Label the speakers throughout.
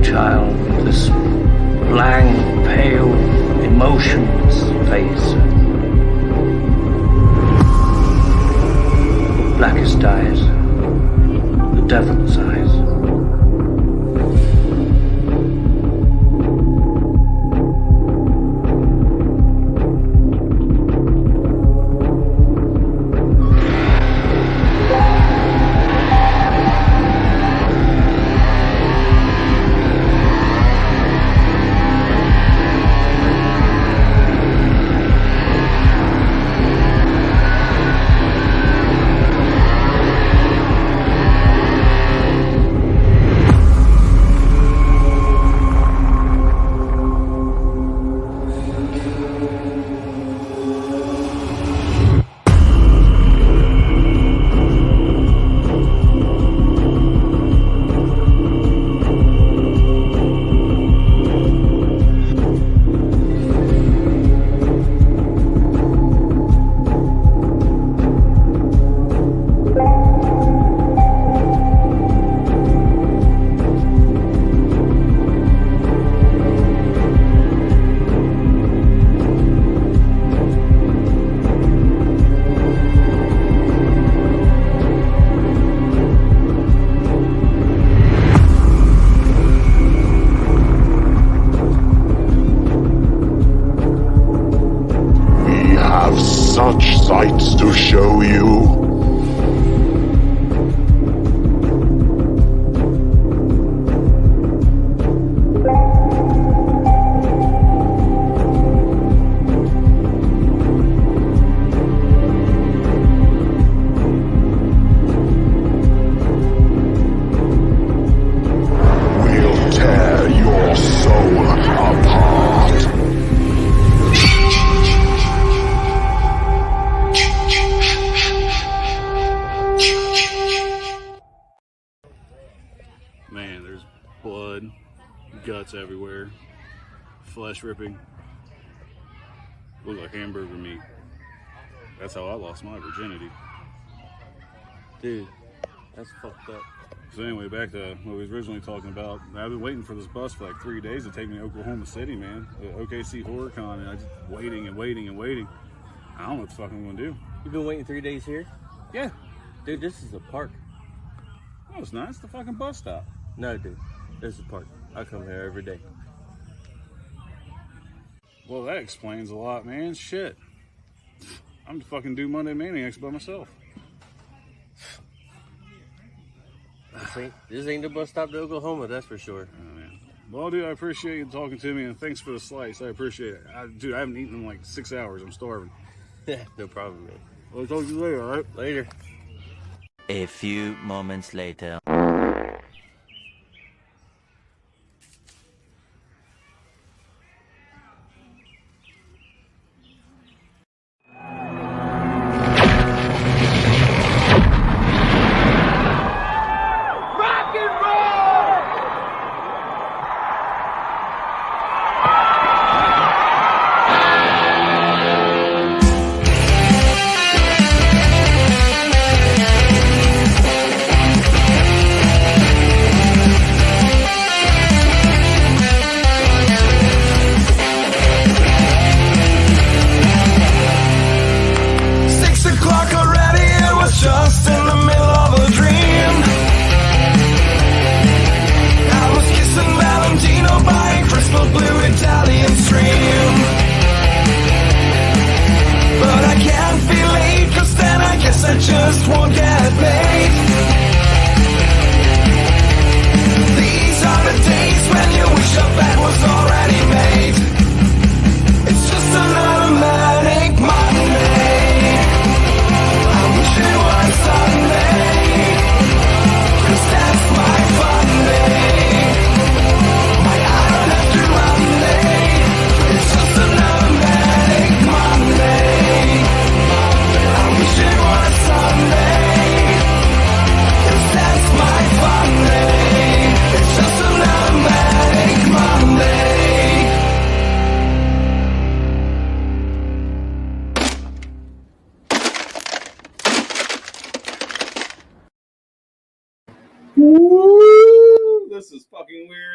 Speaker 1: child with this blank, pale, emotionless face. Blackest eyes, the devil's eyes.
Speaker 2: Such sights to show you. We'll tear your soul apart.
Speaker 3: Man, there's blood, guts everywhere, flesh ripping. Look like hamburger meat. That's how I lost my virginity.
Speaker 4: Dude, that's fucked up.
Speaker 3: So anyway, back to what we was originally talking about. I've been waiting for this bus for like 3 days to take me to Oklahoma City, man. The OKC HorrorCon, and I just waiting and waiting and waiting. I don't know what the fuck I'm gonna do.
Speaker 4: You've been waiting 3 days here?
Speaker 3: Yeah.
Speaker 4: Dude, this is a park.
Speaker 3: Oh, it's not. It's the fucking bus stop.
Speaker 4: No, dude, this is a park. I come here every day.
Speaker 3: Well, that explains a lot, man. Shit. I'm fucking do Monday Maniacs by myself.
Speaker 4: This ain't the bus stop to Oklahoma, that's for sure.
Speaker 3: Oh, man. Well, dude, I appreciate you talking to me, and thanks for the slice. I appreciate it. Dude, I haven't eaten in like 6 hours. I'm starving.
Speaker 4: Yeah, no problem, man.
Speaker 3: Well, I'll talk to you later, all right?
Speaker 4: Later.
Speaker 5: A few moments later.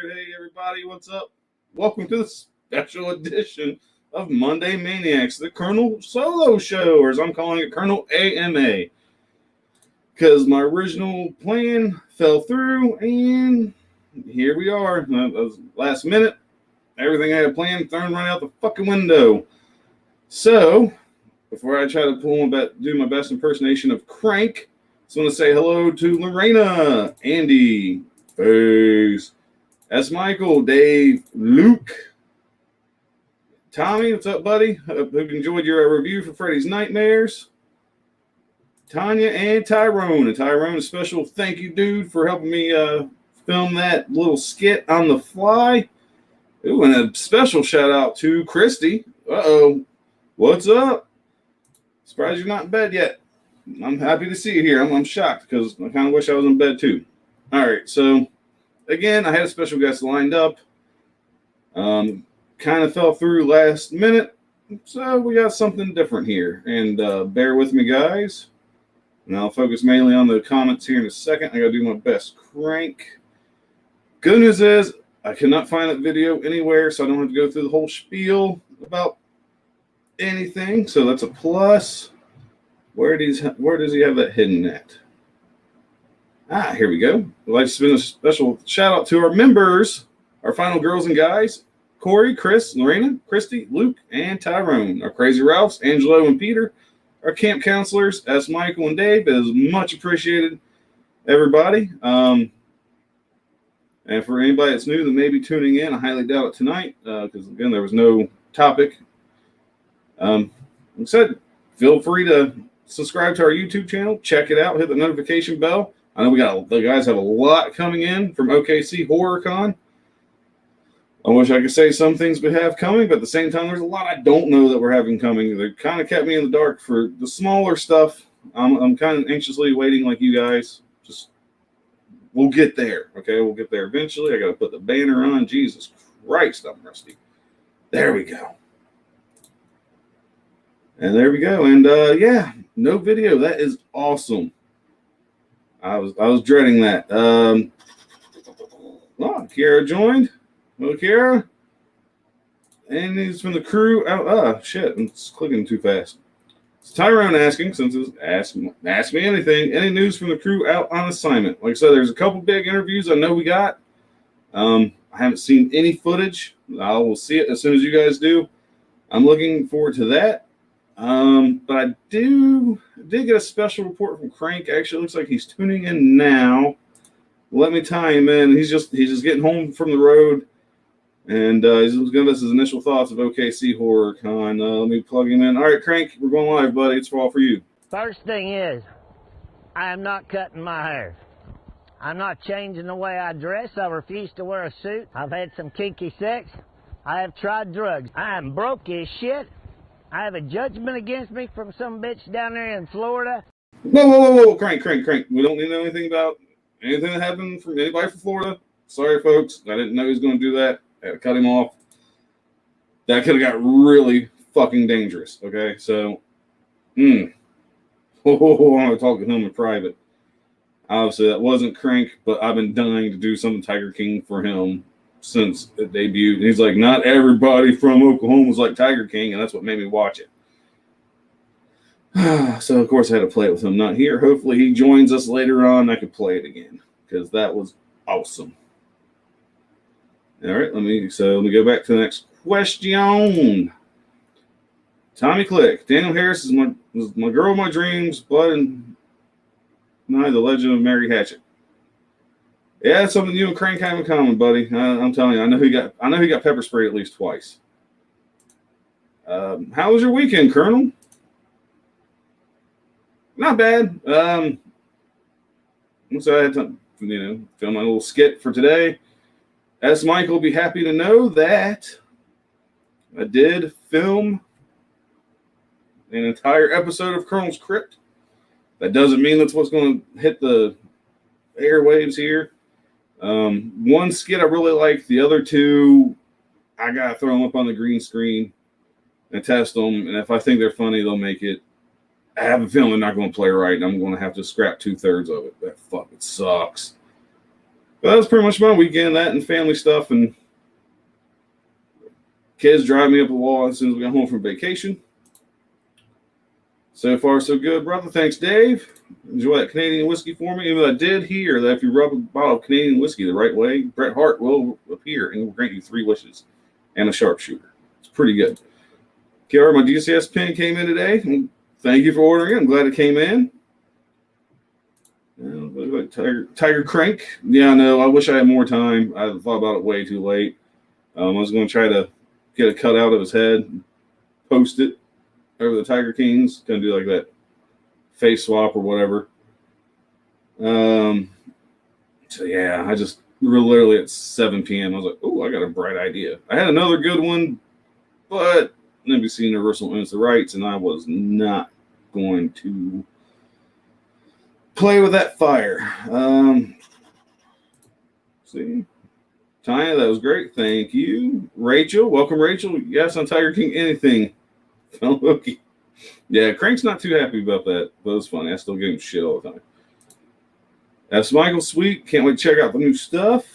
Speaker 6: right, hey everybody, what's up? Welcome to the special edition of Monday Maniacs, the Colonel Solo Show, or as I'm calling it, Colonel AMA. Because my original plan fell through, and here we are. That was last minute. Everything I had planned thrown right out the fucking window. So, before I try to do my best impersonation of Crank, I just want to say hello to Lorena, Andy, Peace, S. Michael, Dave, Luke, Tommy, what's up, buddy? Hope you enjoyed your review for Freddy's Nightmares. Tanya and Tyrone. And Tyrone, a special thank you, dude, for helping me film that little skit on the fly. Ooh, and a special shout out to Christy. Uh-oh. What's up? Surprised you're not in bed yet. I'm happy to see you here. I'm shocked because I kind of wish I was in bed too. All right, so again, I had a special guest lined up. Kind of fell through last minute, so we got something different here. And bear with me, guys. And I'll focus mainly on the comments here in a second. I got to do my best. Crank. Good news is I cannot find that video anywhere, so I don't have to go through the whole spiel about anything. So that's a plus. Where does he have that hidden at? Ah, here we go. I'd like to spend a special shout out to our members, our final girls and guys, Corey, Chris, Lorena, Christy, Luke, and Tyrone. Our Crazy Ralphs, Angelo, and Peter. Our camp counselors, S. Michael and Dave, is much appreciated, everybody. And for anybody that's new that may be tuning in, I highly doubt it tonight, because again, there was no topic. Like I said, feel free to subscribe to our YouTube channel, check it out, hit the notification bell. I know the guys have a lot coming in from OKC HorrorCon. I wish I could say some things we have coming, but at the same time, there's a lot I don't know that we're having coming. They kind of kept me in the dark for the smaller stuff. I'm kind of anxiously waiting like you guys. We'll get there, okay? We'll get there eventually. I got to put the banner on. Jesus Christ, I'm rusty. There we go. And there we go. And yeah, no video. That is awesome. I was dreading that. Oh, Kiara joined. Hello, Kiara. And he's from the crew. Shit. I'm just clicking too fast. It's Tyrone asking, since it's ask me anything, any news from the crew out on assignment? Like I said, there's a couple big interviews I know we got. I haven't seen any footage. I will see it as soon as you guys do. I'm looking forward to that. But I did get a special report from Crank. Actually, it looks like he's tuning in now. Let me tie him in. He's just getting home from the road, and he's giving us his initial thoughts of OKC HorrorCon. Let me plug him in. All right, Crank, we're going live, buddy. It's all for you.
Speaker 7: First thing is, I am not cutting my hair. I'm not changing the way I dress. I refuse to wear a suit. I've had some kinky sex. I have tried drugs. I am broke as shit. I have a judgment against me from some bitch down there in Florida.
Speaker 6: Whoa, Crank. We don't need to know anything about anything that happened from anybody from Florida. Sorry, folks. I didn't know he was going to do that. I had to cut him off. That could have got really fucking dangerous, okay? So, I want to talk to him in private. Obviously, that wasn't Crank, but I've been dying to do something Tiger King for him since it debuted. And he's like, not everybody from Oklahoma was like Tiger King, and that's what made me watch it. So, of course, I had to play it with him. Not here. Hopefully, he joins us later on. I could play it again because that was awesome. All right, let me go back to the next question. Tommy Click. Daniel Harris is my girl of my dreams, Blood and Night, the Legend of Mary Hatchet. Yeah, that's something you and Crank have in common, buddy. I'm telling you, I know he got pepper sprayed at least twice. How was your weekend, Colonel? Not bad. So I had to, film my little skit for today. S. Michael will be happy to know that I did film an entire episode of Colonel's Crypt. That doesn't mean that's what's going to hit the airwaves here. One skit I really like. The other two, I got to throw them up on the green screen and test them. And if I think they're funny, they'll make it. I have a feeling they're not going to play right, and I'm going to have to scrap 2/3 of it. That fucking sucks. But that was pretty much my weekend, that and family stuff, and kids driving me up the wall as soon as we got home from vacation. So far, so good, brother. Thanks, Dave. Enjoy that Canadian whiskey for me. Even though I did hear that if you rub a bottle of Canadian whiskey the right way, Bret Hart will appear and will grant you 3 wishes and a sharpshooter. It's pretty good. KR, my DCS pin came in today. Thank you for ordering it. I'm glad it came in. Tiger Crank. Yeah, I know. I wish I had more time. I thought about it way too late. I was going to try to get a cut out of his head, post it over the Tiger Kings, going to do like that face swap or whatever. So yeah, I just literally at 7 p.m. I was like, oh, I got a bright idea. I had another good one, but NBC Universal owns the rights, and I was not going to play with that fire. See, Tanya, that was great. Thank you, Rachel. Welcome, Rachel. Yes, on Tiger King, anything. Okay. Yeah, Crank's not too happy about that. That was funny. I still give him shit all the time. That's Michael Sweet. Can't wait to check out the new stuff.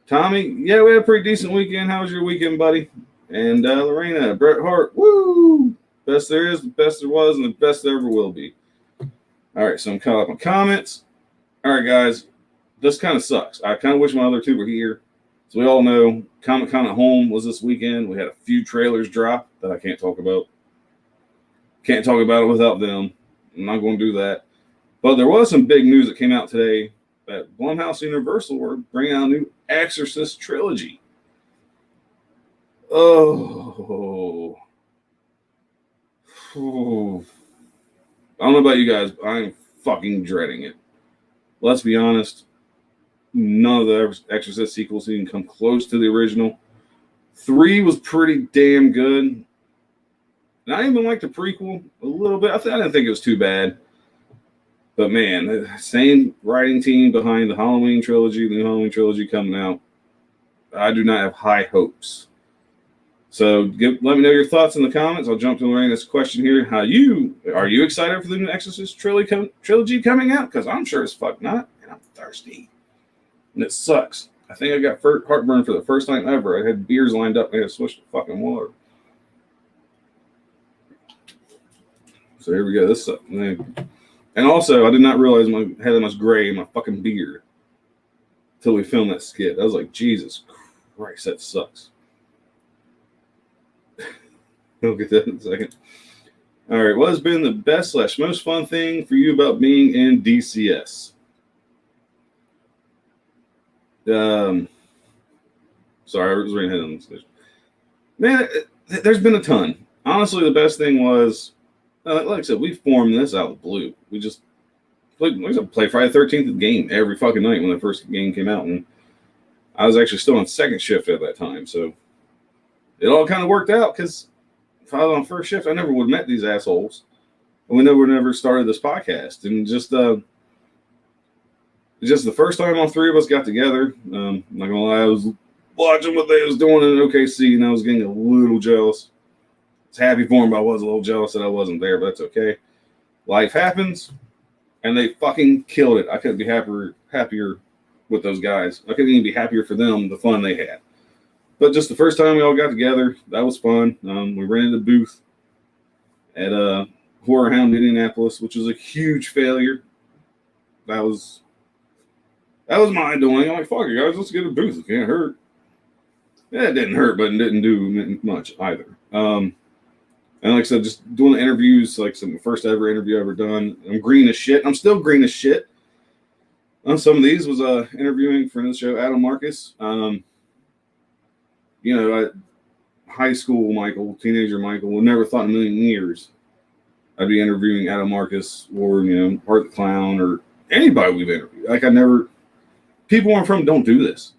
Speaker 6: Tommy, yeah, we had a pretty decent weekend. How was your weekend, buddy? And Lorena, Bret Hart, woo! Best there is, the best there was, and the best there ever will be. All right, so I'm caught up on comments. All right, guys, this kind of sucks. I kind of wish my other two were here. So we all know Comic-Con at home was this weekend. We had a few trailers drop that I can't talk about. Can't talk about it without them. I'm not going to do that. But there was some big news that came out today that Blumhouse Universal were bringing out a new Exorcist trilogy. Oh. I don't know about you guys, but I'm fucking dreading it. Let's be honest. None of the Exorcist sequels even come close to the original. 3 was pretty damn good. And I even liked the prequel a little bit. I didn't think it was too bad. But man, the same writing team behind the Halloween trilogy, the new Halloween trilogy coming out. I do not have high hopes. So let me know your thoughts in the comments. I'll jump to Lorena's question here. Are you excited for the new Exorcist trilogy coming out? Because I'm sure as fuck not, and I'm thirsty. And it sucks. I think I got heartburn for the first time ever. I had beers lined up and I had to switch to fucking water. So here we go. This sucks. And also, I did not realize I had that much gray in my fucking beard until we filmed that skit. I was like, Jesus Christ, that sucks. We'll get that in a second. All right, what has been the best / most fun thing for you about being in DCS? Sorry, I was reading ahead on this. Man, there's been a ton. Honestly, the best thing was, like I said, we formed this out of the blue. We just play Friday the 13th game every fucking night when the first game came out, and I was actually still on second shift at that time, so it all kind of worked out because if I was on first shift, I never would have met these assholes, and we never started this podcast, and just the first time all 3 of us got together. I'm not gonna lie, I was watching what they was doing in OKC, and I was getting a little jealous. I was happy for them, but I was a little jealous that I wasn't there, but that's okay. Life happens, and they fucking killed it. I couldn't be happier with those guys. I couldn't even be happier for them, the fun they had. But just the first time we all got together, that was fun. We rented a booth at Horror Hound, Indianapolis, which was a huge failure. That was my doing. I'm like, fuck it, guys, let's get a booth. It can't hurt. Yeah, it didn't hurt, but it didn't do much either. And like I said, just doing the interviews, like the first ever interview I ever done. I'm green as shit. I'm still green as shit. Some of these was interviewing for this show, Adam Marcus. High school Michael, teenager Michael, would never thought in a million years I'd be interviewing Adam Marcus or, Art the Clown or anybody we've interviewed. Like people where I'm from don't do this.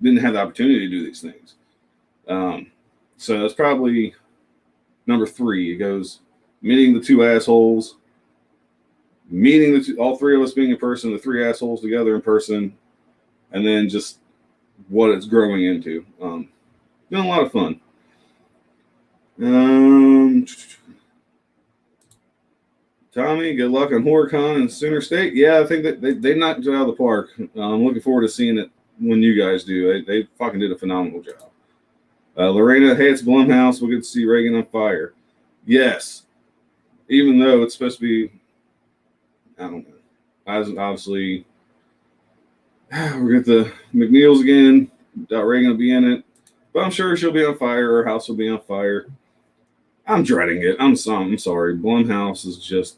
Speaker 6: Didn't have the opportunity to do these things. So that's probably number 3. It goes meeting the 2 assholes, meeting all 3 of us being in person, the 3 assholes together in person, and then just what it's growing into. Been a lot of fun. Tommy, good luck on HorrorCon in Sooner State. Yeah, I think that they knocked it out of the park. I'm looking forward to seeing it when you guys do. They fucking did a phenomenal job. Lorena, hey, it's Blumhouse. We'll get to see Reagan on Fire. Yes. Even though it's supposed to be, I don't know. Obviously, we're going to get the McNeils again. Doubt Reagan will be in it. But I'm sure she'll be on fire. Her house will be on fire. I'm dreading it. I'm sorry. Blumhouse is just...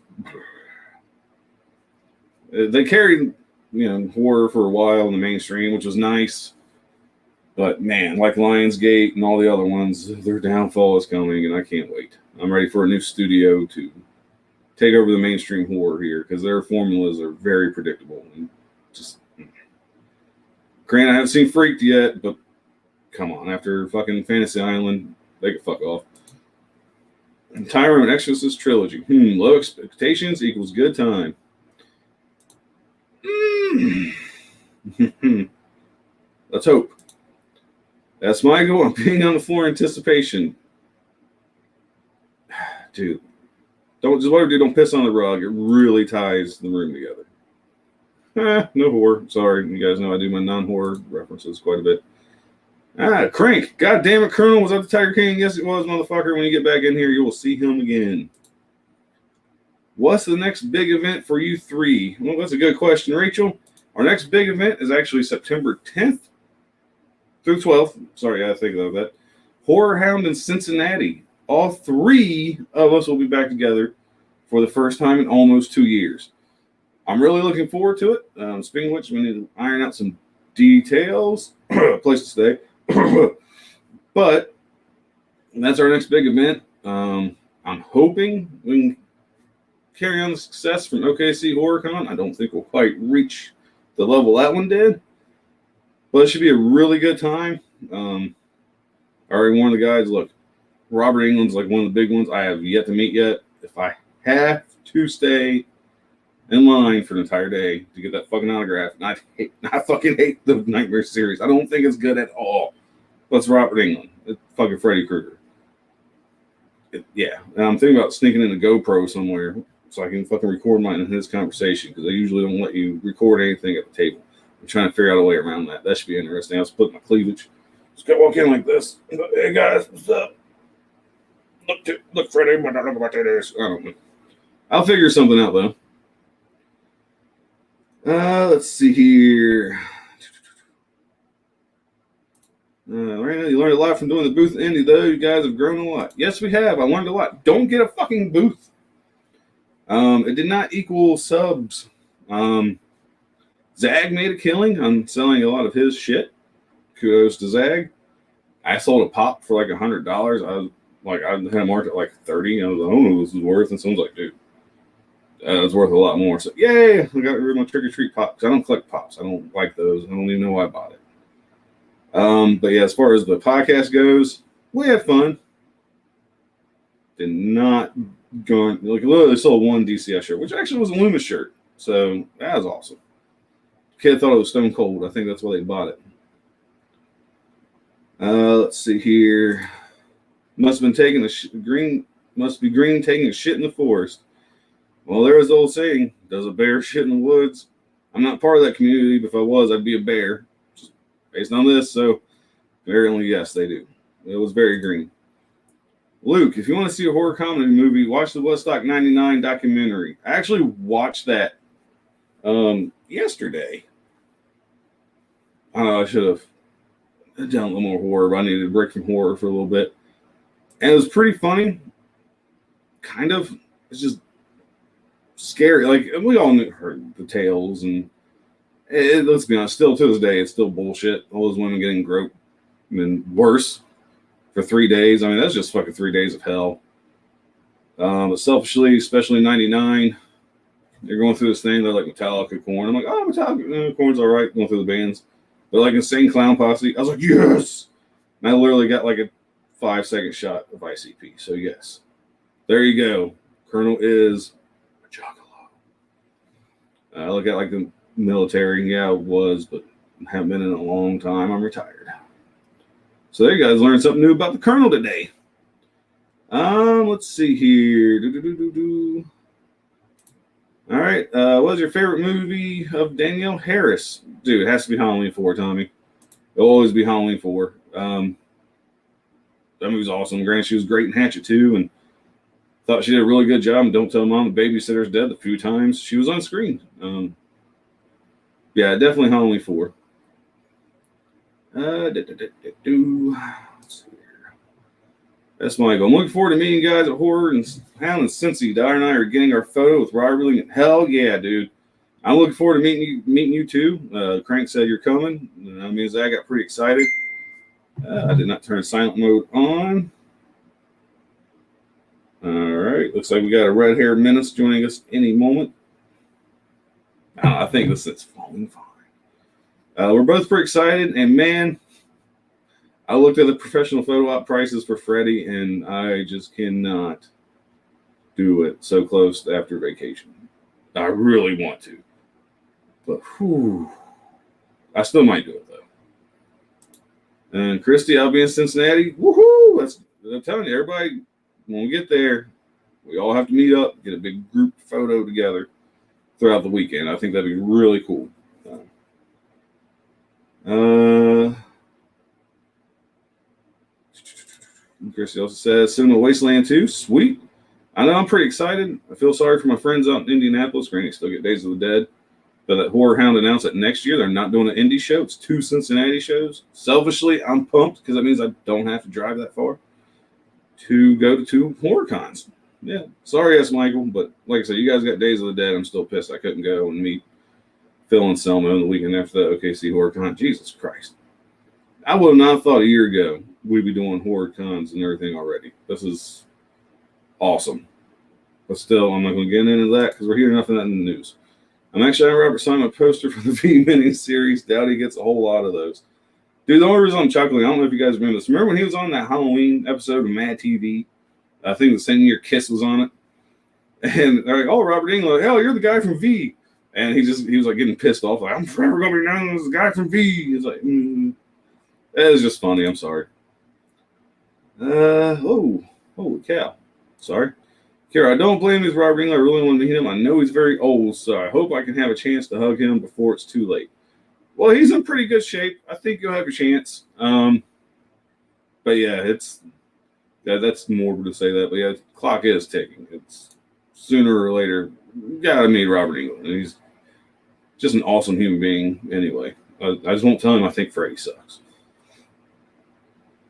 Speaker 6: They carried, horror for a while in the mainstream, which was nice. But, man, like Lionsgate and all the other ones, their downfall is coming, and I can't wait. I'm ready for a new studio to take over the mainstream horror here, because their formulas are very predictable. And just... Granted, I haven't seen Freaked yet, but come on. After fucking Fantasy Island, they can fuck off. Tyrone Exorcist Trilogy. Low expectations equals good time. Let's hope. That's my goal. I'm being on the floor in anticipation. Dude. Don't piss on the rug. It really ties the room together. No horror. Sorry. You guys know I do my non-horror references quite a bit. Crank. God damn it, Colonel. Was that the Tiger King? Yes, it was, motherfucker. When you get back in here, you will see him again. What's the next big event for you three? Well, that's a good question, Rachel. Our next big event is actually September 10th through 12th. Sorry, I think of that. Horror Hound in Cincinnati. All three of us will be back together for the first time in almost 2 years. I'm really looking forward to it. Speaking of which, we need to iron out some details. Place to stay. But that's our next big event. I'm hoping we can carry on the success from OKC HorrorCon. I don't think we'll quite reach the level that one did, but it should be a really good time. I already warned the guys, look, Robert England's like one of the big ones I have yet to meet yet. If I have to stay in line for an entire day to get that fucking autograph, and I fucking hate the Nightmare series. I don't think it's good at all. But it's Robert Englund. It's fucking Freddy Krueger. Yeah. And I'm thinking about sneaking in a GoPro somewhere so I can fucking record mine in his conversation, because they usually don't let you record anything at the table. I'm trying to figure out a way around that. That should be interesting. I'll split my cleavage. Just gotta walk in like this. Hey guys, what's up? Look, Freddy, but I don't know what that is. I don't know. I'll figure something out though. Let's see here. Right, you learned a lot from doing the booth indie, though. You guys have grown a lot. Yes, we have. I learned a lot. Don't get a fucking booth. It did not equal subs. Zag made a killing on selling a lot of his shit. Kudos to Zag. I sold a pop for like $100. I had it marked at like 30. I was like, I don't know what this is worth. And someone's like, dude, it's worth a lot more. So, yay! I got rid of my trick or treat pop because I don't collect pops. I don't like those. I don't even know why I bought it. But yeah, as far as the podcast goes, we had fun. Did not go like literally sold one DCS shirt, which actually was a Loomis shirt. So that was awesome. Kid thought it was stone cold. I think that's why they bought it. Let's see here. Must be green taking a shit in the forest. Well, there was the old saying, does a bear shit in the woods? I'm not part of that community, but if I was, I'd be a bear. Just based on this, so apparently, yes, they do. It was very green. Luke, if you want to see a horror comedy movie, watch the Woodstock 99 documentary. I actually watched that yesterday. I should have done a little more horror, but I needed a break from horror for a little bit. And it was pretty funny. Kind of. It's just scary. Like, we all heard the tales, and let's be honest, still to this day, it's still bullshit. All those women getting groped and worse for 3 days. I mean, that's just fucking 3 days of hell. But selfishly, especially 99, they're going through this thing. They're like Metallica, Korn. I'm like, oh, Metallica, Korn's all right. Going through the bands. They're like Insane Clown Posse. I was like, yes. And I literally got like a 5-second shot of ICP. So yes, there you go. Colonel is a juggalo. I look at like the military. Yeah, it was, but I haven't been in a long time. I'm retired. So there you guys learned something new about the Colonel today. Let's see here. All right. What was your favorite movie of Danielle Harris? Dude, it has to be Halloween 4, Tommy. It'll always be Halloween 4. That movie's awesome. Granted, she was great in Hatchet 2 and thought she did a really good job. And Don't Tell Mom the Babysitter's Dead the few times she was on screen. Yeah, definitely Halloween 4. Let's see here. That's Michael. I'm looking forward to meeting you guys at Horror and Hound and Cincy. Dyer and I are getting our photo with Robert Lee. Hell yeah, dude. I'm looking forward to meeting you too. Crank said you're coming. That means I got pretty excited. I did not turn silent mode on. All right. Looks like we got a red-haired menace joining us any moment. I think this is falling fine. We're both pretty excited, and man, I looked at the professional photo op prices for Freddie, and I just cannot do it so close after vacation. I really want to, but whew, I still might do it though. And Christy, I'll be in Cincinnati. Woohoo! I'm telling you, everybody, when we get there, we all have to meet up, get a big group photo together throughout the weekend. I think that'd be really cool. Christy also says Cinema Wasteland 2. Sweet. I know I'm pretty excited. I feel sorry for my friends out in Indianapolis. Granny still get Days of the Dead. But that Horror Hound announced that next year they're not doing an indie show. It's 2 Cincinnati shows. Selfishly, I'm pumped because that means I don't have to drive that far to go to 2 horror cons. Yeah. Sorry, yes, Michael. But like I said, you guys got Days of the Dead. I'm still pissed I couldn't go and meet Phil and Selma on the weekend after that OKC Horror Con. Jesus Christ. I would have not thought a year ago we'd be doing horror cons and everything already. This is awesome. But still, I'm not going to get into that because we're hearing enough of that in the news. I'm actually on Robert Simon poster for the V mini series. Doubt he gets a whole lot of those. Dude, the only reason I'm chuckling, I don't know if you guys remember this. Remember when he was on that Halloween episode of Mad TV? I think the same year Kiss was on it. And they're like, oh, Robert England, hell, you're the guy from V. And he was like getting pissed off, like, I'm forever going to be known as the guy from V. He's like, It was just funny. I'm sorry. Holy cow. Sorry. Kara, I don't blame you with Robert England. I really want to meet him. I know he's very old, so I hope I can have a chance to hug him before it's too late. Well, he's in pretty good shape. I think you'll have a chance. But yeah, that's morbid to say that. But yeah, the clock is ticking. It's sooner or later, you gotta meet Robert England. He's just an awesome human being anyway. I just won't tell him I think Freddy sucks.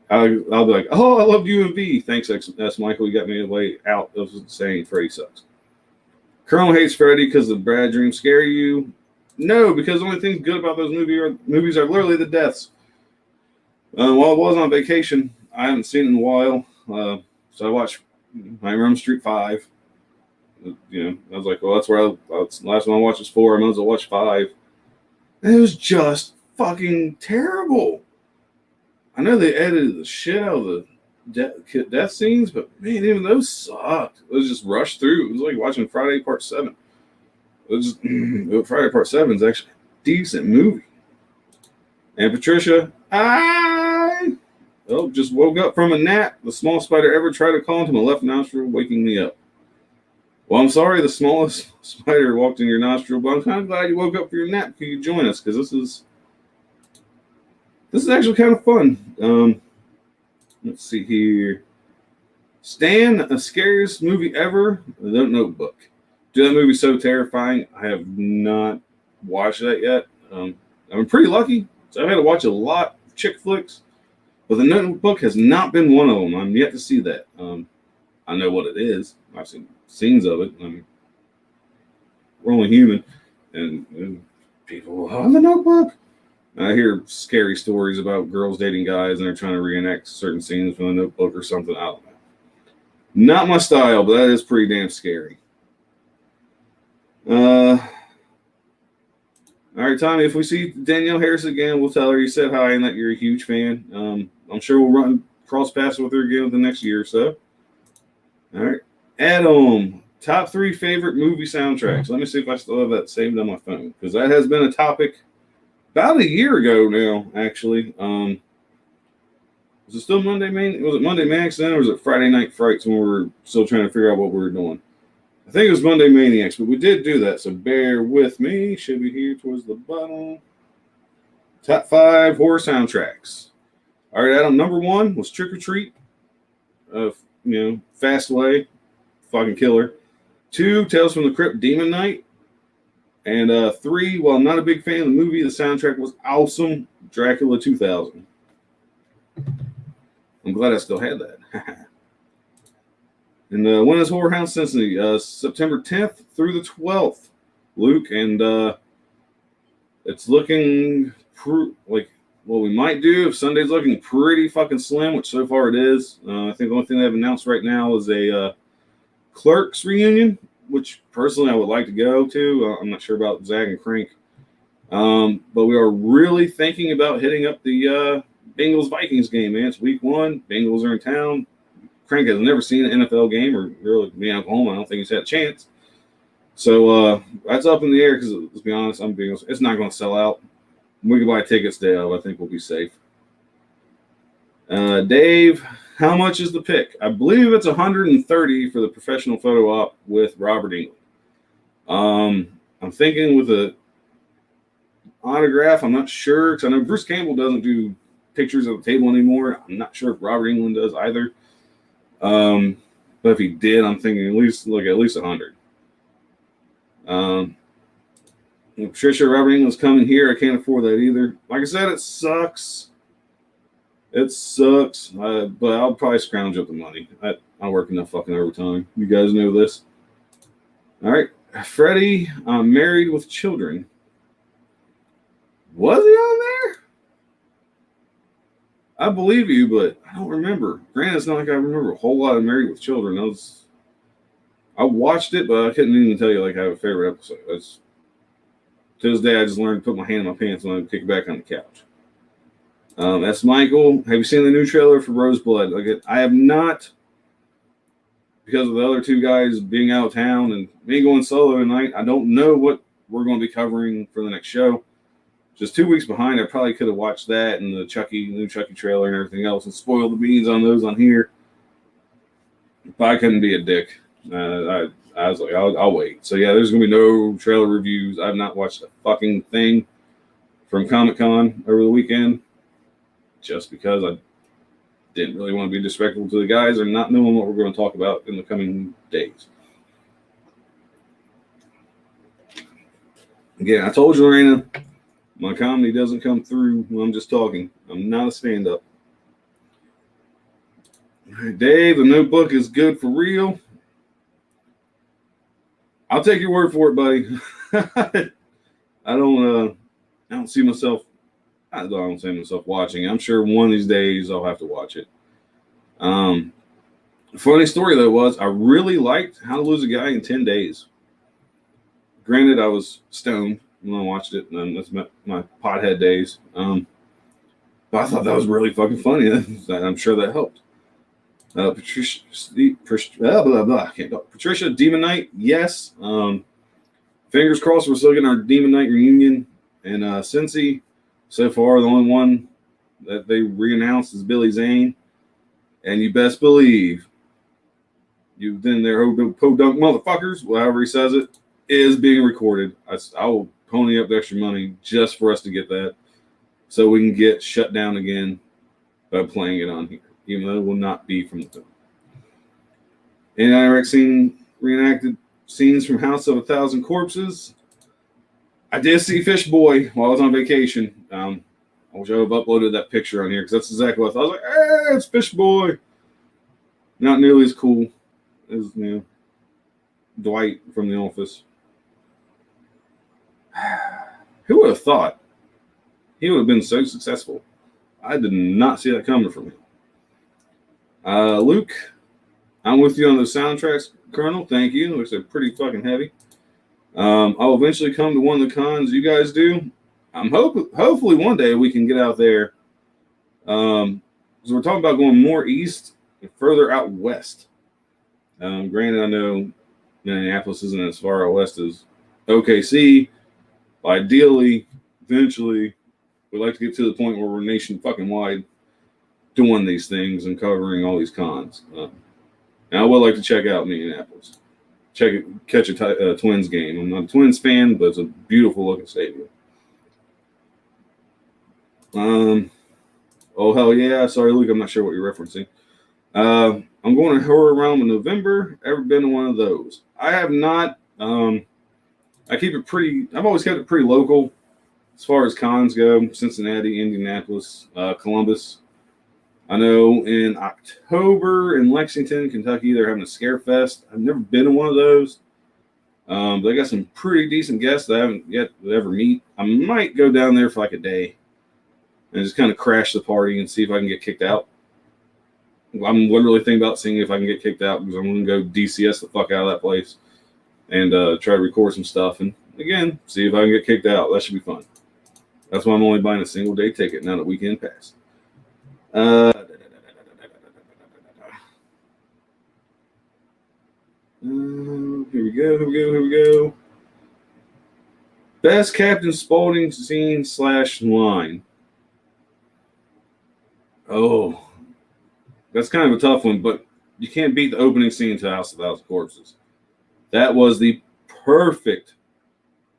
Speaker 6: I'll be like, oh, I love you and V. Thanks, S. Michael. You got me way out of saying Freddy sucks. Colonel hates Freddy because the bad dreams scare you. No, because the only thing good about those movies are literally the deaths. While I was on vacation, I haven't seen it in a while. So I watched Nightmare on Street 5. I was like, well, that's where last one I watched was 4. I might as well watch 5. And it was just fucking terrible. I know they edited the shit out of the death scenes, but man, even those sucked. It was just rushed through. It was like watching Friday Part 7. It was just, Friday Part 7 is actually a decent movie. And Patricia, just woke up from a nap. The small spider ever tried to crawl into my left nostril, waking me up. Well, I'm sorry the smallest spider walked in your nostril, but I'm kind of glad you woke up for your nap. Can you join us? Because this is actually kind of fun. Let's see here. Stan, the scariest movie ever, The Notebook. Dude, that movie's so terrifying. I have not watched that yet. I'm pretty lucky. So I've had to watch a lot of chick flicks. But The Notebook has not been one of them. I'm yet to see that. I know what it is. I've seen scenes of it. We're only human. And people, The Notebook. I hear scary stories about girls dating guys and they're trying to reenact certain scenes from The Notebook or something. I don't know. Not my style, but that is pretty damn scary. All right, Tommy, if we see Danielle Harris again, we'll tell her you said hi and that you're a huge fan. I'm sure we'll cross paths with her again within the next year or so. All right. Adam, top 3 favorite movie soundtracks. Let me see if I still have that saved on my phone because that has been a topic about a year ago now, actually. Was it still Monday Maniacs? Was it Monday Maniacs then, or was it Friday Night Frights when we were still trying to figure out what we were doing? I I think it was Monday Maniacs, but we did do that, so bear with me. Should be here towards the bottom. Top 5 horror soundtracks. All right, Adam. Number 1 was Trick or Treat. Fast Way, fucking killer. 2, Tales from the Crypt, Demon Night. And 3, while I'm not a big fan of the movie, the soundtrack was awesome. Dracula 2000. I'm glad I still had that. And when is Horror Hound Cincinnati? September 10th through the 12th, Luke. And it's looking like what we might do if Sunday's looking pretty fucking slim, which so far it is. I think the only thing they have announced right now is a Clerks reunion, which personally I would like to go to. I'm not sure about Zag and Crank. But we are really thinking about hitting up the Bengals-Vikings game, man. It's week 1. Bengals are in town. Crank has never seen an NFL game or really being in Oklahoma. I don't think he's had a chance. So that's up in the air because, let's be honest, it's not going to sell out. We can buy tickets day of. I think we'll be safe. Dave, how much is the pick? I believe it's $130 for the professional photo op with Robert England. I'm thinking with a autograph. I'm not sure because I know Bruce Campbell doesn't do pictures of the table anymore. I'm not sure if Robert England does either. But if he did, I'm thinking at least 100. Patricia, Robert England's coming here. I can't afford that either. Like I said, it sucks. It sucks. But I'll probably scrounge up the money. I work enough fucking overtime. You guys know this. All right. Freddie, I'm married with children. Was he on there? I believe you, but I don't remember. Granted, it's not like I remember a whole lot of Married with Children. I watched it, but I couldn't even tell you like I have a favorite episode. To this day, I just learned to put my hand in my pants and I kick back on the couch. That's Michael. Have you seen the new trailer for Roseblood? I have not, because of the other 2 guys being out of town and me going solo tonight. I don't know what we're going to be covering for the next show. Just 2 weeks behind. I probably could have watched that and the new Chucky trailer and everything else and spoiled the beans on those on here. But I couldn't be a dick. I was like, I'll wait. So yeah, there's gonna be no trailer reviews. I've not watched a fucking thing from Comic-Con over the weekend, just because I didn't really want to be disrespectful to the guys or not knowing what we're going to talk about in the coming days. Again, I told you, Lorena, my comedy doesn't come through when I'm just talking. I'm not a stand-up. Dave, the Notebook is good for real. I'll take your word for it, buddy. I don't see myself. I don't see myself watching. I'm sure one of these days I'll have to watch it. Funny story though was I really liked How to Lose a Guy in 10 Days. Granted, I was stoned when I watched it, and that's my pothead days. But I thought that was really fucking funny. I'm sure that helped. Patricia, I can't talk. Patricia, Demon Knight, yes. Fingers crossed we're still getting our Demon Knight reunion. And Cincy, so far the only one that they re-announced is Billy Zane. And you best believe you've been there, podunk motherfuckers, however he says it, is being recorded. I will pony up the extra money just for us to get that, so we can get shut down again by playing it on here, even though it will not be from the film. And Iraq scene reenacted scenes from House of a Thousand Corpses. I did see Fish Boy while I was on vacation. I wish I would have uploaded that picture on here because that's exactly what I thought. I was like, hey, it's Fish Boy. Not nearly as cool as Dwight from The Office. Who would have thought he would have been so successful? I did not see that coming from him. Luke, I'm with you on the soundtracks, Colonel. Thank you. Looks like pretty fucking heavy. I'll eventually come to one of the cons you guys do. I'm hopefully one day we can get out there. Because we're talking about going more east and further out west. Granted, I know Minneapolis isn't as far out west as OKC. Ideally, eventually, we'd like to get to the point where we're nation fucking wide doing these things and covering all these cons. And I would like to check out Minneapolis. catch a Twins game. I'm not a Twins fan, but it's a beautiful looking stadium. Oh hell yeah! Sorry, Luke, I'm not sure what you're referencing. I'm going to Horror Realm in November. Ever been to one of those? I have not. I keep it pretty. I've always kept it pretty local as far as cons go. Cincinnati, Indianapolis, Columbus. I know in October in Lexington, Kentucky, they're having a Scare Fest. I've never been to one of those. They got some pretty decent guests that I haven't yet ever meet. I might go down there for like a day and just kind of crash the party and see if I can get kicked out. I'm literally thinking about seeing if I can get kicked out because I'm going to go DCS the fuck out of that place and try to record some stuff. And again, see if I can get kicked out. That should be fun. That's why I'm only buying a single day ticket now that weekend passed. Here we go. Best Captain Spaulding scene / line. Oh, that's kind of a tough one, but you can't beat the opening scene to House of a Thousand Corpses. That was the perfect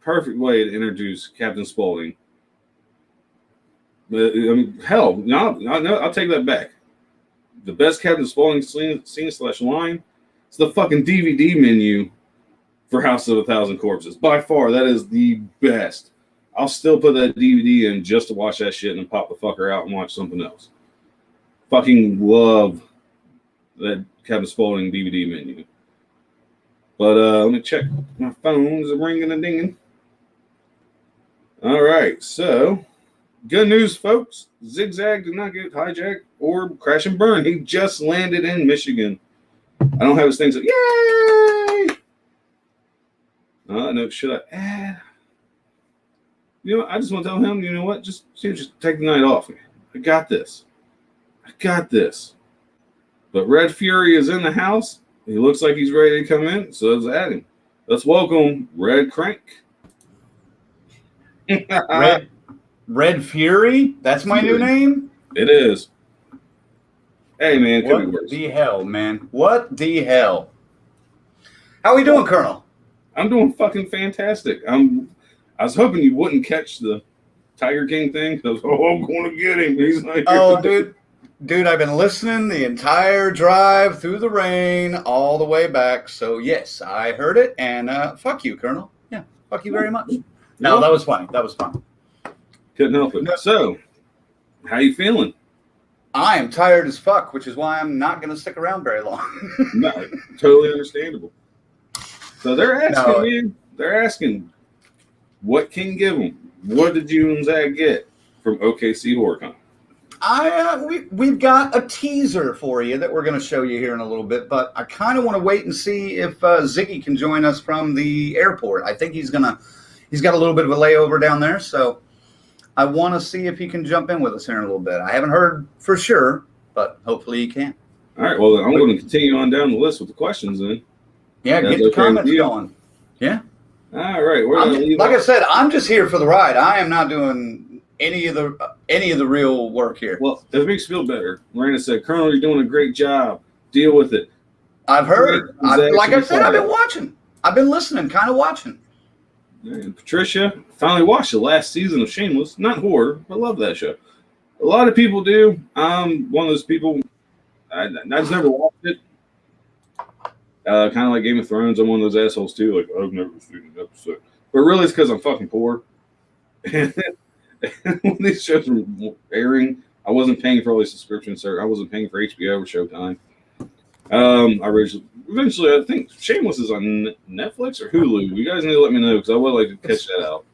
Speaker 6: way to introduce Captain Spaulding. I mean, hell, no, I'll take that back. The best Captain Spaulding scene / line is the fucking DVD menu for House of a Thousand Corpses. By far, that is the best. I'll still put that DVD in just to watch that shit and then pop the fucker out and watch something else. Fucking love that Captain Spaulding DVD menu. But let me check my phone. Is it ringing and dinging? All right, so good news, folks. Zigzag did not get hijacked or crash and burn. He just landed in Michigan. I don't have his thing, so yay! No, should I add? You know, I just want to tell him, you know what? Just take the night off. I got this. But Red Fury is in the house. He looks like he's ready to come in, so let's add him. Let's welcome Redcranke.
Speaker 8: Red Fury? That's my new name?
Speaker 6: It is. Hey, man, could be worse.
Speaker 8: What the hell, man? What the hell? How we doing, Colonel?
Speaker 6: I'm doing fucking fantastic. I was hoping you wouldn't catch the Tiger King thing because, I'm going to get him. He's not here.
Speaker 8: Oh, dude, I've been listening the entire drive through the rain all the way back. So, yes, I heard it. And fuck you, Colonel. Yeah, fuck you very much. No, that was funny.
Speaker 6: Couldn't help it. So, how you feeling?
Speaker 8: I am tired as fuck, which is why I'm not going to stick around very long.
Speaker 6: No, totally understandable. So they're asking, what can you give them? What did you and Zach get from OKC HorrorCon?
Speaker 8: We've got a teaser for you that we're going to show you here in a little bit, but I kind of want to wait and see if Ziggy can join us from the airport. I think he's got a little bit of a layover down there, so I want to see if he can jump in with us here in a little bit. I haven't heard for sure, but hopefully he can.
Speaker 6: All right, well, then I'm going to continue on down the list with the questions then.
Speaker 8: Yeah, get the comments going. Yeah.
Speaker 6: All right.
Speaker 8: Like I said, I'm just here for the ride. I am not doing any of the real work here.
Speaker 6: Well, if it makes you feel better, Miranda said, Colonel, you're doing a great job. Deal with it.
Speaker 8: I've heard. Like I said, I've been watching. I've been listening, kind of watching.
Speaker 6: And Patricia finally watched the last season of Shameless. Not horror, but love that show. A lot of people do. I'm one of those people. I just never watched it. Kind of like Game of Thrones. I'm one of those assholes too. Like, I've never seen an episode. But really, it's because I'm fucking poor. And when these shows were airing, I wasn't paying for all these subscriptions. I wasn't paying for HBO or Showtime. Eventually, I think Shameless is on Netflix or Hulu. You guys need to let me know because I would like to catch that out.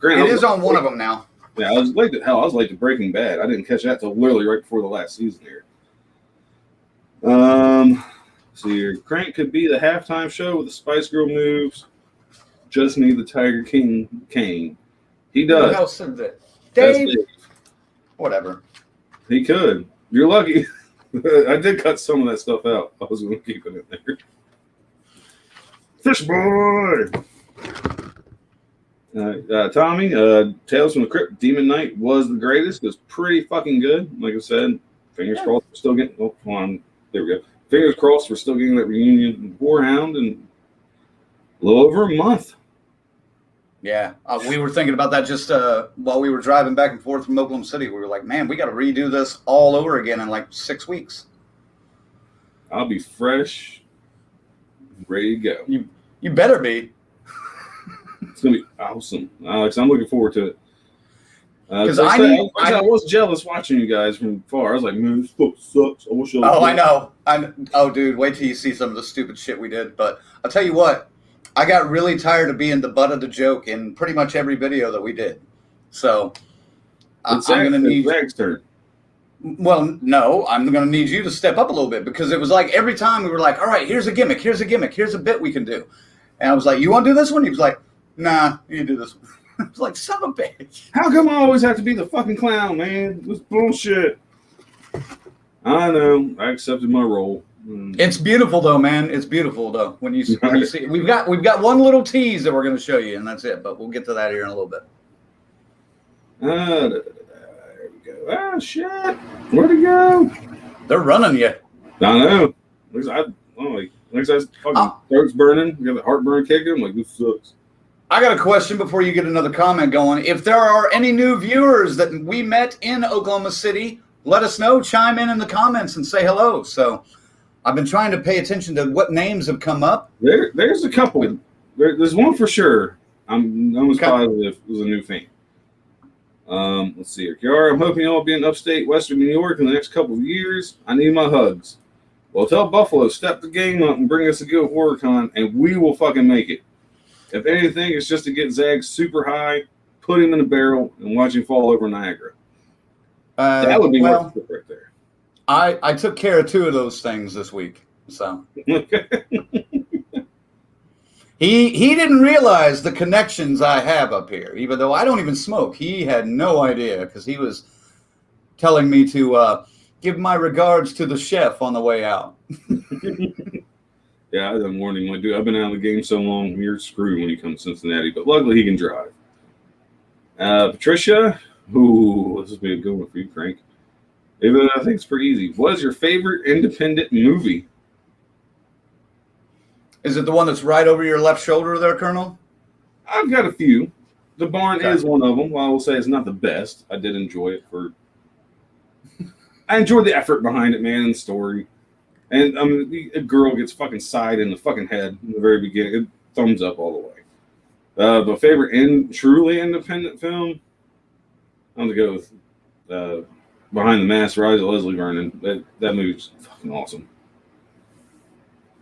Speaker 8: It is on one of them now.
Speaker 6: Yeah, I was late to Breaking Bad. I didn't catch that till literally right before the last season here. So your Crank could be the halftime show with the Spice Girl moves. Just need the Tiger King cane. He does.
Speaker 8: Who else said that? Dave. Whatever.
Speaker 6: He could. You're lucky. I did cut some of that stuff out. I was going to keep it in there. Fish boy. Tommy, Tales from the Crypt, Demon Knight was the greatest. It was pretty fucking good. Like I said, fingers crossed we're still getting. Oh, come on. There we go. Fingers crossed we're still getting that reunion with Warhound, and little over a month.
Speaker 8: Yeah, we were thinking about that just while we were driving back and forth from Oklahoma City. We were like, man, we got to redo this all over again in like 6 weeks.
Speaker 6: I'll be fresh, ready to go.
Speaker 8: You better be.
Speaker 6: It's gonna be awesome, Alex. I'm looking forward to it.
Speaker 8: Because
Speaker 6: I was jealous watching you guys from far. I was like, man, this book sucks. I wish I was.
Speaker 8: Oh, I know. Oh, dude, wait till you see some of the stupid shit we did. But I'll tell you what, I got really tired of being the butt of the joke in pretty much every video that we did. So I'm going to need
Speaker 6: Zach's turn.
Speaker 8: Well, no, I'm going to need you to step up a little bit because it was like every time we were like, all right, here's a gimmick, here's a bit we can do. And I was like, you want to do this one? He was like, nah, you do this one. I was like, son of a bitch.
Speaker 6: How come I always have to be the fucking clown, man? This bullshit. I know. I accepted my role.
Speaker 8: It's beautiful, though, man. It's beautiful, though. When you see, we've got one little tease that we're going to show you, and that's it. But we'll get to that here in a little bit.
Speaker 6: There we go. Ah, shit. Where'd it go?
Speaker 8: They're running you.
Speaker 6: I know. Fucking throat's burning. You got the heartburn kicking. I'm like, this sucks.
Speaker 8: I got a question before you get another comment going. If there are any new viewers that we met in Oklahoma City, let us know. Chime in the comments and say hello. So I've been trying to pay attention to what names have come up.
Speaker 6: There's a couple. There's one for sure. I'm almost positive it was a new fan. Let's see here. Kiara, I'm hoping I'll be in upstate Western New York in the next couple of years. I need my hugs. Well, tell Buffalo, step the game up and bring us a good HorrorCon, and we will fucking make it. If anything, it's just to get Zag super high, put him in a barrel, and watch him fall over Niagara. That would be worth it right there.
Speaker 8: I took care of 2 of those things this week. So he didn't realize the connections I have up here, even though I don't even smoke. He had no idea because he was telling me to give my regards to the chef on the way out.
Speaker 6: Yeah, I've been warning my dude. I've been out of the game so long, you're screwed when you come to Cincinnati. But luckily, he can drive. Patricia, ooh, this will be a good one for you, Crank. Even I think it's pretty easy. What is your favorite independent movie?
Speaker 8: Is it the one that's right over your left shoulder there, Colonel?
Speaker 6: I've got a few. The Barn is one of them. While I will say it's not the best, I did enjoy it I enjoyed the effort behind it, man, and the story. And a girl gets fucking side in the fucking head in the very beginning. Thumbs up all the way. But favorite truly independent film, I'm gonna go with Behind the Mask, Rise of Leslie Vernon. That movie's fucking awesome.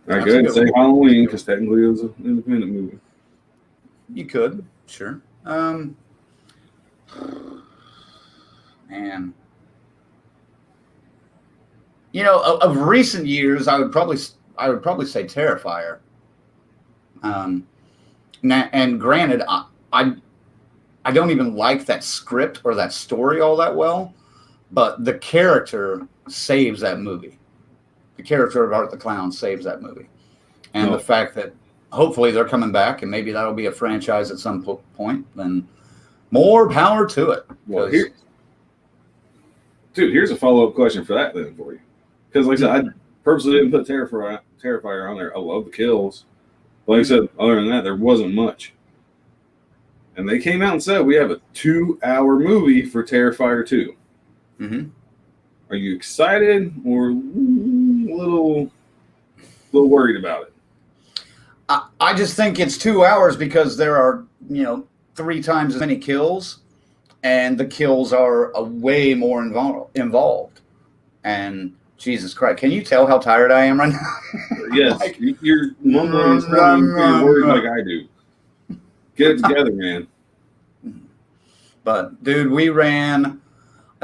Speaker 6: I go ahead and say Halloween because technically it was an independent movie.
Speaker 8: You could, sure. Man. You know, of recent years, I would probably say Terrifier. And granted, I don't even like that script or that story all that well, but the character saves that movie. The character of Art the Clown saves that movie, and the fact that hopefully they're coming back, and maybe that'll be a franchise at some point. Then more power to it.
Speaker 6: Well, here's a follow-up question for that then for you. Because, like I said, I purposely didn't put Terrifier on there. I love the kills. But like I said, other than that, there wasn't much. And they came out and said, we have a 2-hour movie for Terrifier 2.
Speaker 8: Mm-hmm.
Speaker 6: Are you excited or a little worried about it?
Speaker 8: I just think it's 2 hours because there are, 3 times as many kills. And the kills are way more involved. And Jesus Christ, can you tell how tired I am right now?
Speaker 6: Yes, you're mumbling and stumbling your words like I do. Get it together, man.
Speaker 8: But dude, I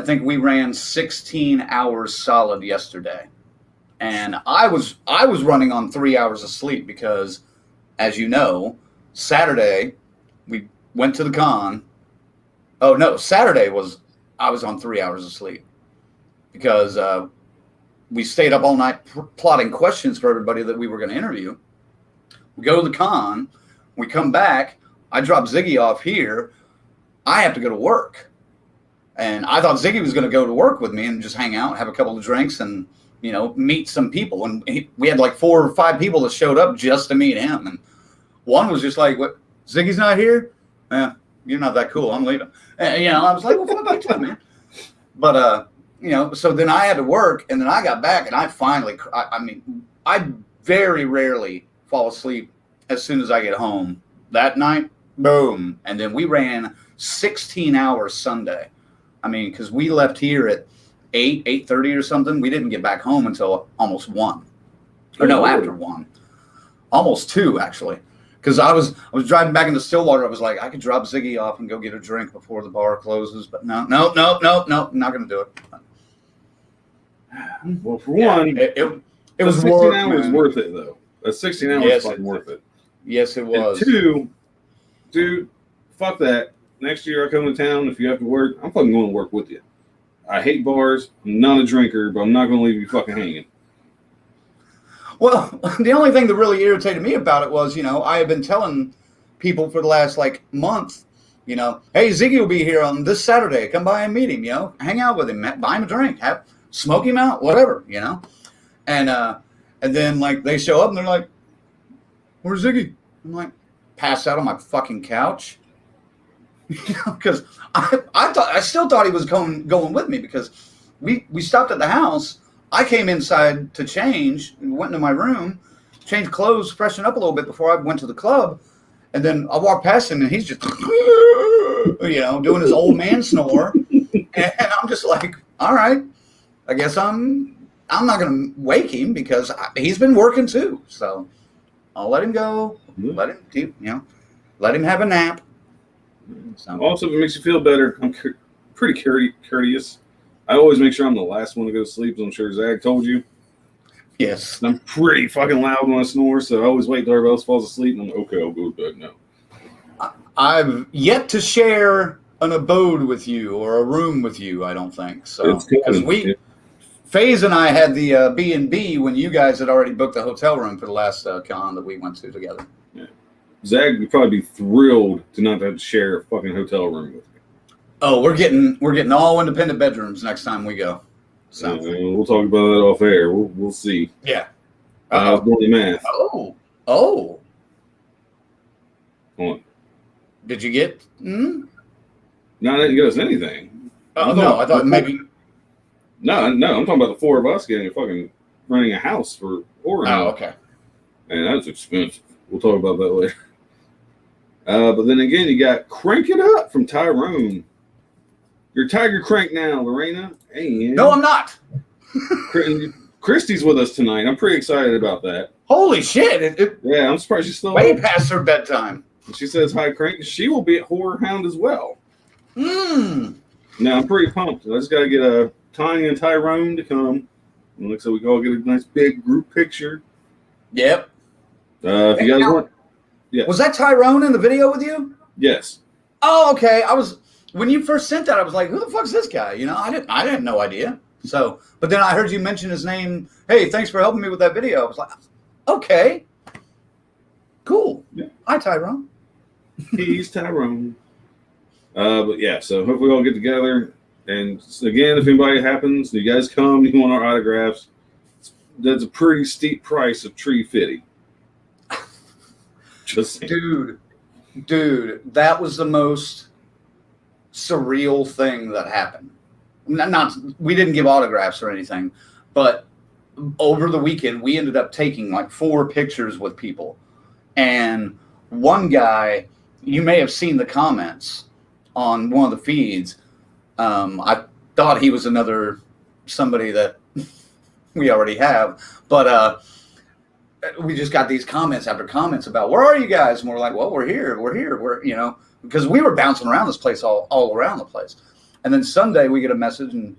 Speaker 8: think we ran 16 hours solid yesterday. And I was running on 3 hours of sleep because, as you know, Saturday we went to the con. Oh no, Saturday I was on 3 hours of sleep because we stayed up all night plotting questions for everybody that we were going to interview. We go to the con, we come back, I drop Ziggy off here, I have to go to work. And I thought Ziggy was going to go to work with me and just hang out, have a couple of drinks, and meet some people. And we had like 4 or 5 people that showed up just to meet him. And One was just like, "What? Ziggy's not here? Yeah, you're not that cool. I'm leaving." And, I was like, "Well, fuck you too, man." But so then I had to work, and then I got back, and I finally, I very rarely fall asleep as soon as I get home. That night, boom, and then we ran 16 hours Sunday. Because we left here at 8:30 or something. We didn't get back home until almost 1. Or no, after 1. Almost 2, actually. Because I was driving back into Stillwater. I was like, I could drop Ziggy off and go get a drink before the bar closes. But no, not going to do it.
Speaker 6: Well, for one,
Speaker 8: it was
Speaker 6: 16
Speaker 8: worth,
Speaker 6: hours
Speaker 8: man.
Speaker 6: worth it, though. That 16 hours is fucking worth it.
Speaker 8: Yes, it was.
Speaker 6: And 2, dude, fuck that. Next year I come to town. If you have to work, I'm fucking going to work with you. I hate bars. I'm not a drinker, but I'm not going to leave you fucking hanging.
Speaker 8: Well, the only thing that really irritated me about it was, I had been telling people for the last month, hey, Ziggy will be here on this Saturday. Come by and meet him, hang out with him, buy him a drink, smoke him out, whatever, And then they show up and they're like, "Where's Ziggy?" I'm like, passed out on my fucking couch. Because I still thought he was going with me, because we stopped at the house. I came inside to change and went into my room, changed clothes, freshened up a little bit before I went to the club. And then I walked past him and he's just, doing his old man snore. And I'm just like, all right, I guess I'm not going to wake him, because he's been working too. So I'll let him go, let him have a nap. So.
Speaker 6: Also, if it makes you feel better, I'm pretty courteous. I always make sure I'm the last one to go to sleep, as I'm sure Zach told you.
Speaker 8: Yes.
Speaker 6: I'm pretty fucking loud when I snore, so I always wait till everybody else falls asleep, and I'm like, okay, I'll go to bed now.
Speaker 8: I've yet to share an abode with you or a room with you, I don't think. So, because FaZe and I had the B&B when you guys had already booked the hotel room for the last con that we went to together.
Speaker 6: Yeah. Zach would probably be thrilled to not have to share a fucking hotel room with me.
Speaker 8: Oh, we're getting all independent bedrooms next time we go. So
Speaker 6: we'll talk about that off air. We'll see.
Speaker 8: Yeah.
Speaker 6: I was doing the math.
Speaker 8: Oh.
Speaker 6: Hold on.
Speaker 8: Did you get?
Speaker 6: No, I didn't get us anything.
Speaker 8: Oh no, I thought maybe.
Speaker 6: No, I'm talking about the 4 of us getting renting a house for Oregon.
Speaker 8: Oh, okay.
Speaker 6: And that's expensive. We'll talk about that later. But then again, you got Crank It Up from Tyrone. You're Tiger Crank now, Lorena. And
Speaker 8: no, I'm not.
Speaker 6: Christy's with us tonight. I'm pretty excited about that.
Speaker 8: Holy shit.
Speaker 6: Yeah, I'm surprised she's still
Speaker 8: way
Speaker 6: up.
Speaker 8: Past her bedtime.
Speaker 6: She says hi, Crank. She will be at Horror Hound as well. Now, I'm pretty pumped. I just got to get Tanya and Tyrone to come. And looks like we can all get a nice big group picture.
Speaker 8: Yep.
Speaker 6: If you guys want. Yeah.
Speaker 8: Was that Tyrone in the video with you?
Speaker 6: Yes.
Speaker 8: Oh, okay. When you first sent that, I was like, who the fuck's this guy? I had no idea. So, but then I heard you mention his name. Hey, thanks for helping me with that video. I was like, okay, cool.
Speaker 6: Yeah.
Speaker 8: Hi, Tyrone.
Speaker 6: He's Tyrone. But yeah, so hopefully we'll all get together. And again, if anybody happens, you guys come, you want our autographs, that's a pretty steep price of tree fitting. Just saying. Dude,
Speaker 8: that was the most surreal thing that happened. We didn't give autographs or anything, but over the weekend, we ended up taking 4 pictures with people. And one guy, you may have seen the comments on one of the feeds. I thought he was somebody that we already have, but we just got these comments after comments about, where are you guys? And we're like, well, we're here, because we were bouncing around this place all around the place. And then Sunday we get a message and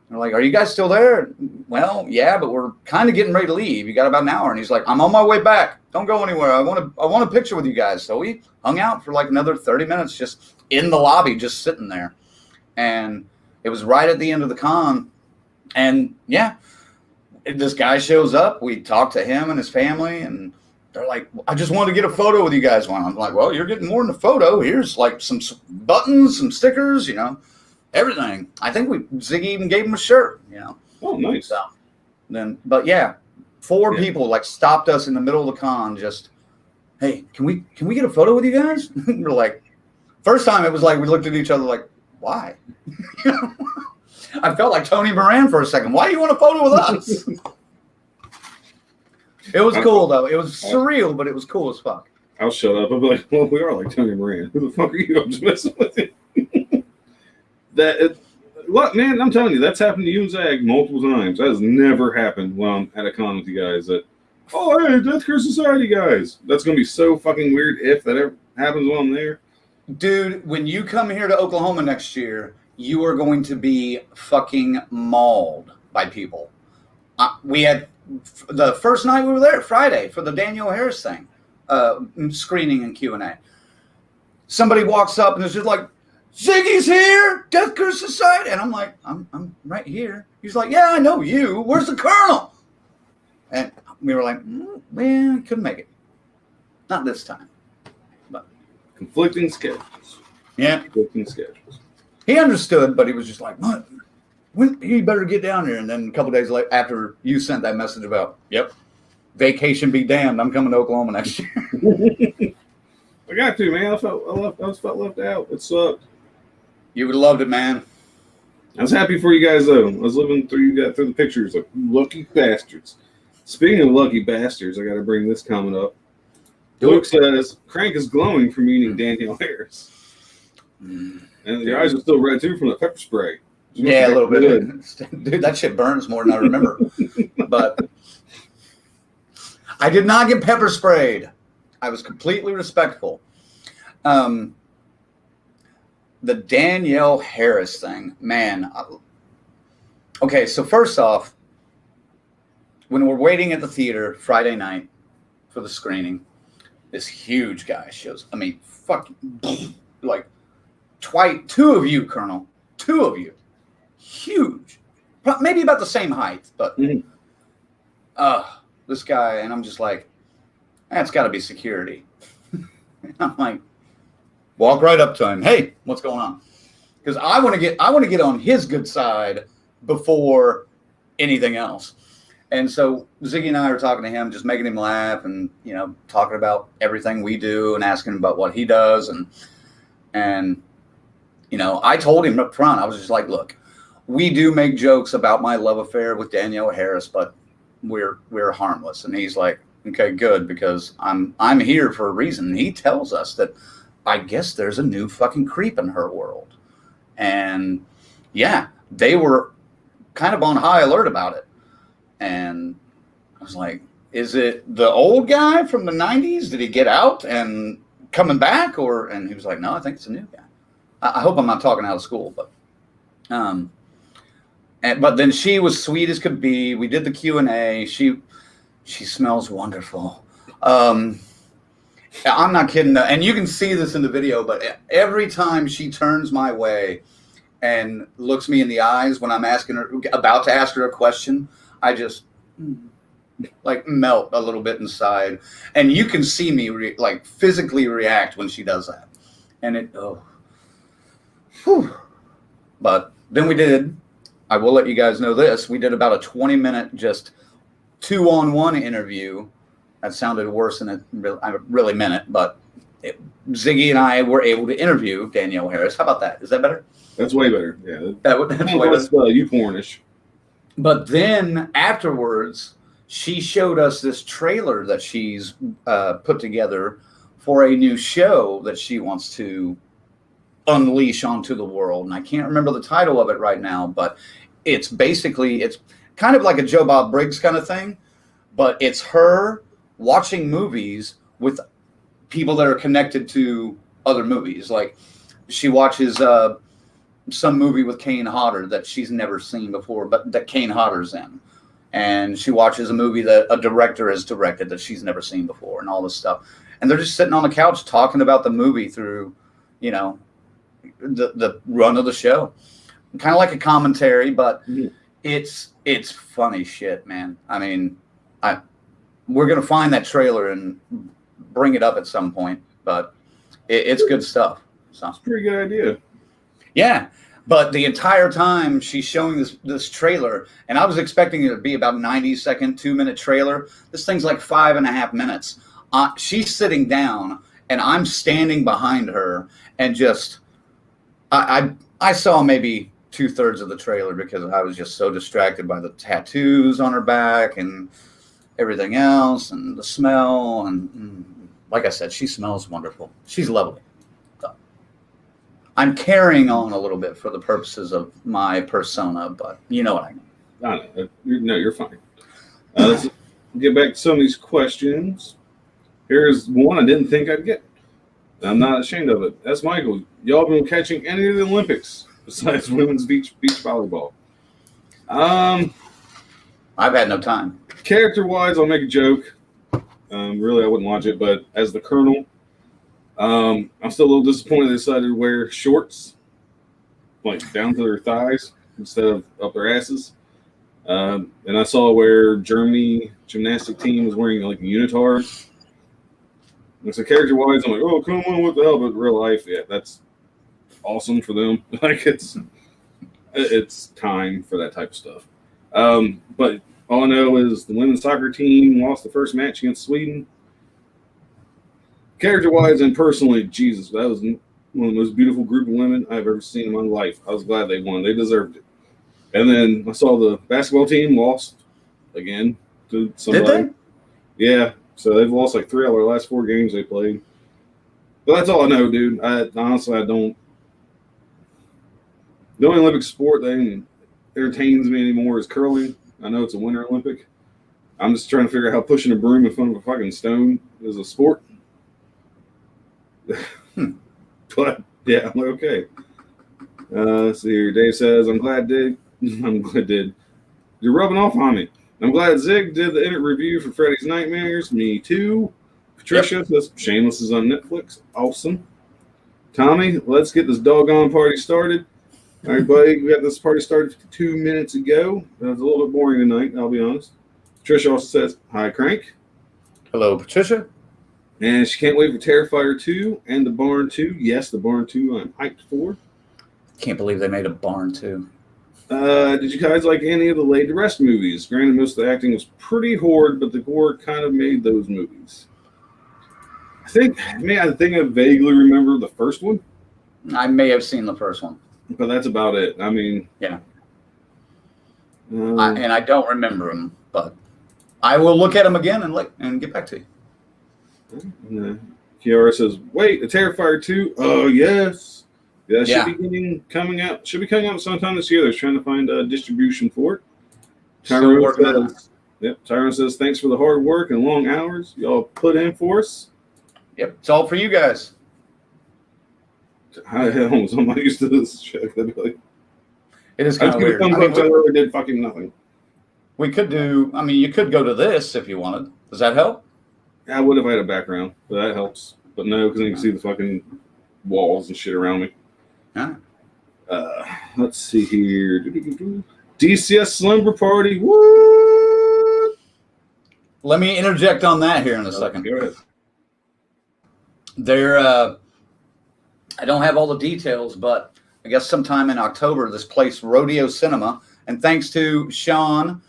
Speaker 8: they're like, are you guys still there? Well, yeah, but we're kind of getting ready to leave. You got about an hour. And he's like, I'm on my way back. Don't go anywhere. I want a picture with you guys. So we hung out for another 30 minutes just in the lobby, just sitting there. And it was right at the end of the con. And yeah, this guy shows up. We talked to him and his family, and they're like, I just wanted to get a photo with you guys. I'm like, well, you're getting more than a photo. Here's some buttons, some stickers, everything. I think Ziggy even gave him a shirt,
Speaker 6: Oh, nice.
Speaker 8: So but yeah, 4 people stopped us in the middle of the con. Just, hey, can we get a photo with you guys? We're like, first time it was like we looked at each other like, why? I felt like Tony Moran for a second. Why do you want a photo with us? It was cool though. It was surreal, but it was cool as fuck.
Speaker 6: I'll shut up. I'll be like, well, we are like Tony Moran. Who the fuck are you? I'm just messing with you. Look, man, I'm telling you, that's happened to you and Zag multiple times. That has never happened when I'm at a con with you guys. That, oh, hey, Death Care Society guys. That's going to be so fucking weird if that ever happens while I'm there. Dude,
Speaker 8: when you come here to Oklahoma next year, you are going to be fucking mauled by people. We had the first night we were there, Friday, for the Danielle Harris thing, screening and Q&A. Somebody walks up and is just like, Ziggy's here, Death Care Society. And I'm like, I'm right here. He's like, yeah, I know you. Where's the Colonel? And we were like, well, couldn't make it. Not this time. But
Speaker 6: conflicting schedules.
Speaker 8: Yeah.
Speaker 6: Conflicting schedules.
Speaker 8: He understood, but he was just like, what? You better get down here. And then a couple days later, after you sent that message about, yep, vacation be damned, I'm coming to Oklahoma next year.
Speaker 6: I got to, man. I felt left out. It sucked.
Speaker 8: You would have loved it, man.
Speaker 6: I was happy for you guys, though. I was living through the pictures of lucky bastards. Speaking of lucky bastards, I got to bring this comment up. Luke says, Crank is glowing from eating Danielle Harris. And your eyes are still red, too, from the pepper spray.
Speaker 8: Yeah, a little bit. Dude, that shit burns more than I remember. But I did not get pepper sprayed. I was completely respectful. The Danielle Harris thing, man. Okay, so first off, when we're waiting at the theater Friday night for the screening, this huge guy shows. I mean, fucking like two of you, Colonel. Two of you. Huge. Maybe about the same height, but this guy, and I'm just like, that's got to be security. I'm like, walk right up to him. Hey, what's going on? Because I want to get on his good side before anything else. And so Ziggy and I are talking to him, just making him laugh, and talking about everything we do and asking him about what he does, and I told him up front, I was just like, look, we do make jokes about my love affair with Danielle Harris, but we're harmless. And he's like, okay, good, because I'm here for a reason. And he tells us that I guess there's a new fucking creep in her world. And yeah, they were kind of on high alert about it. And I was like, is it the old guy from the 90s? Did he get out and coming back? And he was like, no, I think it's a new guy. I hope I'm not talking out of school, but but then she was sweet as could be. We did the Q&A. She smells wonderful. I'm not kidding. And you can see this in the video, but every time she turns my way and looks me in the eyes when I'm about to ask her a question, I just like melt a little bit inside. And you can see me physically react when she does that. And But then I will let you guys know this. We did about a 20-minute just 2-on-1 interview. That sounded worse than I really meant it, but Ziggy and I were able to interview Danielle Harris. How about that? Is that better?
Speaker 6: That's way better. Yeah,
Speaker 8: that's way better.
Speaker 6: You pornish.
Speaker 8: But then afterwards, she showed us this trailer that she's put together for a new show that she wants to unleash onto the world. And I can't remember the title of it right now, but it's kind of like a Joe Bob Briggs kind of thing, but it's her watching movies with people that are connected to other movies. Like she watches some movie with Kane Hodder that she's never seen before, but that Kane Hodder's in. And she watches a movie that a director has directed that she's never seen before, and all this stuff. And they're just sitting on the couch talking about the movie through, the run of the show. Kind of like a commentary, but it's funny shit, man. I mean, we're going to find that trailer and bring it up at some point, but it's good stuff. So
Speaker 6: it's a pretty good idea.
Speaker 8: Yeah. But the entire time she's showing this trailer, and I was expecting it to be about 90-second, 2-minute trailer. This thing's like 5.5 minutes. she's sitting down, and I'm standing behind her, and just I saw maybe 2/3 of the trailer because I was just so distracted by the tattoos on her back and everything else, and the smell, and like I said, she smells wonderful. She's lovely. So, I'm carrying on a little bit for the purposes of my persona, but you know what I mean.
Speaker 6: I know. No, you're fine. Let's get back to some of these questions. Here's one I didn't think I'd get. I'm not ashamed of it. That's Michael. Y'all been catching any of the Olympics besides women's beach volleyball?
Speaker 8: I've had no time.
Speaker 6: Character-wise, I'll make a joke. Really, I wouldn't watch it, but as the Colonel, I'm still a little disappointed they decided to wear shorts, like down to their thighs instead of up their asses. And I saw where Germany gymnastic team was wearing like a unitard. And so character-wise, I'm like, oh, come on, what the hell? But in real life, yeah, that's awesome for them. Like it's time for that type of stuff. But all I know is the women's soccer team lost the first match against Sweden. Character-wise and personally, Jesus, that was one of the most beautiful group of women I've ever seen in my life. I was glad they won. They deserved it. And then I saw the basketball team lost again to somebody.
Speaker 8: Did they?
Speaker 6: Yeah. So they've lost like 3 out of their last 4 games they played. But that's all I know, dude. Honestly, I don't. The only Olympic sport that entertains me anymore is curling. I know it's a Winter Olympic. I'm just trying to figure out how pushing a broom in front of a fucking stone is a sport. But yeah, I'm like, okay. Let's see here. Dave says, I'm glad Did. You're rubbing off on me. I'm glad Zig did the internet review for Freddy's Nightmares. Me too. Patricia says Shameless is on Netflix. Awesome. Tommy, let's get this doggone party started. All right, buddy. We got this party started 2 minutes ago. That was a little bit boring tonight, I'll be honest. Patricia also says, hi, Crank.
Speaker 8: Hello, Patricia.
Speaker 6: And she can't wait for Terrifier 2 and The Barn 2. Yes, The Barn 2 I'm hyped for.
Speaker 8: Can't believe they made a Barn 2.
Speaker 6: Did you guys like any of the Laid to Rest movies? Granted, most of the acting was pretty horrid, but the gore kind of made those movies. I think I vaguely remember the first one.
Speaker 8: I may have seen the first one.
Speaker 6: But that's about it. I mean...
Speaker 8: Yeah. And I don't remember them, but I will look at them again and get back to you.
Speaker 6: Kiara says, wait, a Terrifier 2? Oh, yes. Yeah, should be coming out sometime this year. They're trying to find a distribution for it. Tyrone says, thanks for the hard work and long hours y'all put in for us.
Speaker 8: Yep, it's all for you guys.
Speaker 6: I'm not used to this shit.
Speaker 8: It is kind of weird.
Speaker 6: I did fucking nothing.
Speaker 8: We could do, you could go to this if you wanted. Does that help?
Speaker 6: I would if I had a background, but that helps. But no, because you can see the fucking walls and shit around me.
Speaker 8: Huh.
Speaker 6: Let's see here. DCS Slumber Party. What?
Speaker 8: Let me interject on that here in a second.
Speaker 6: Go ahead.
Speaker 8: I don't have all the details, but I guess sometime in October, this place, Rodeo Cinema, and thanks to Sean,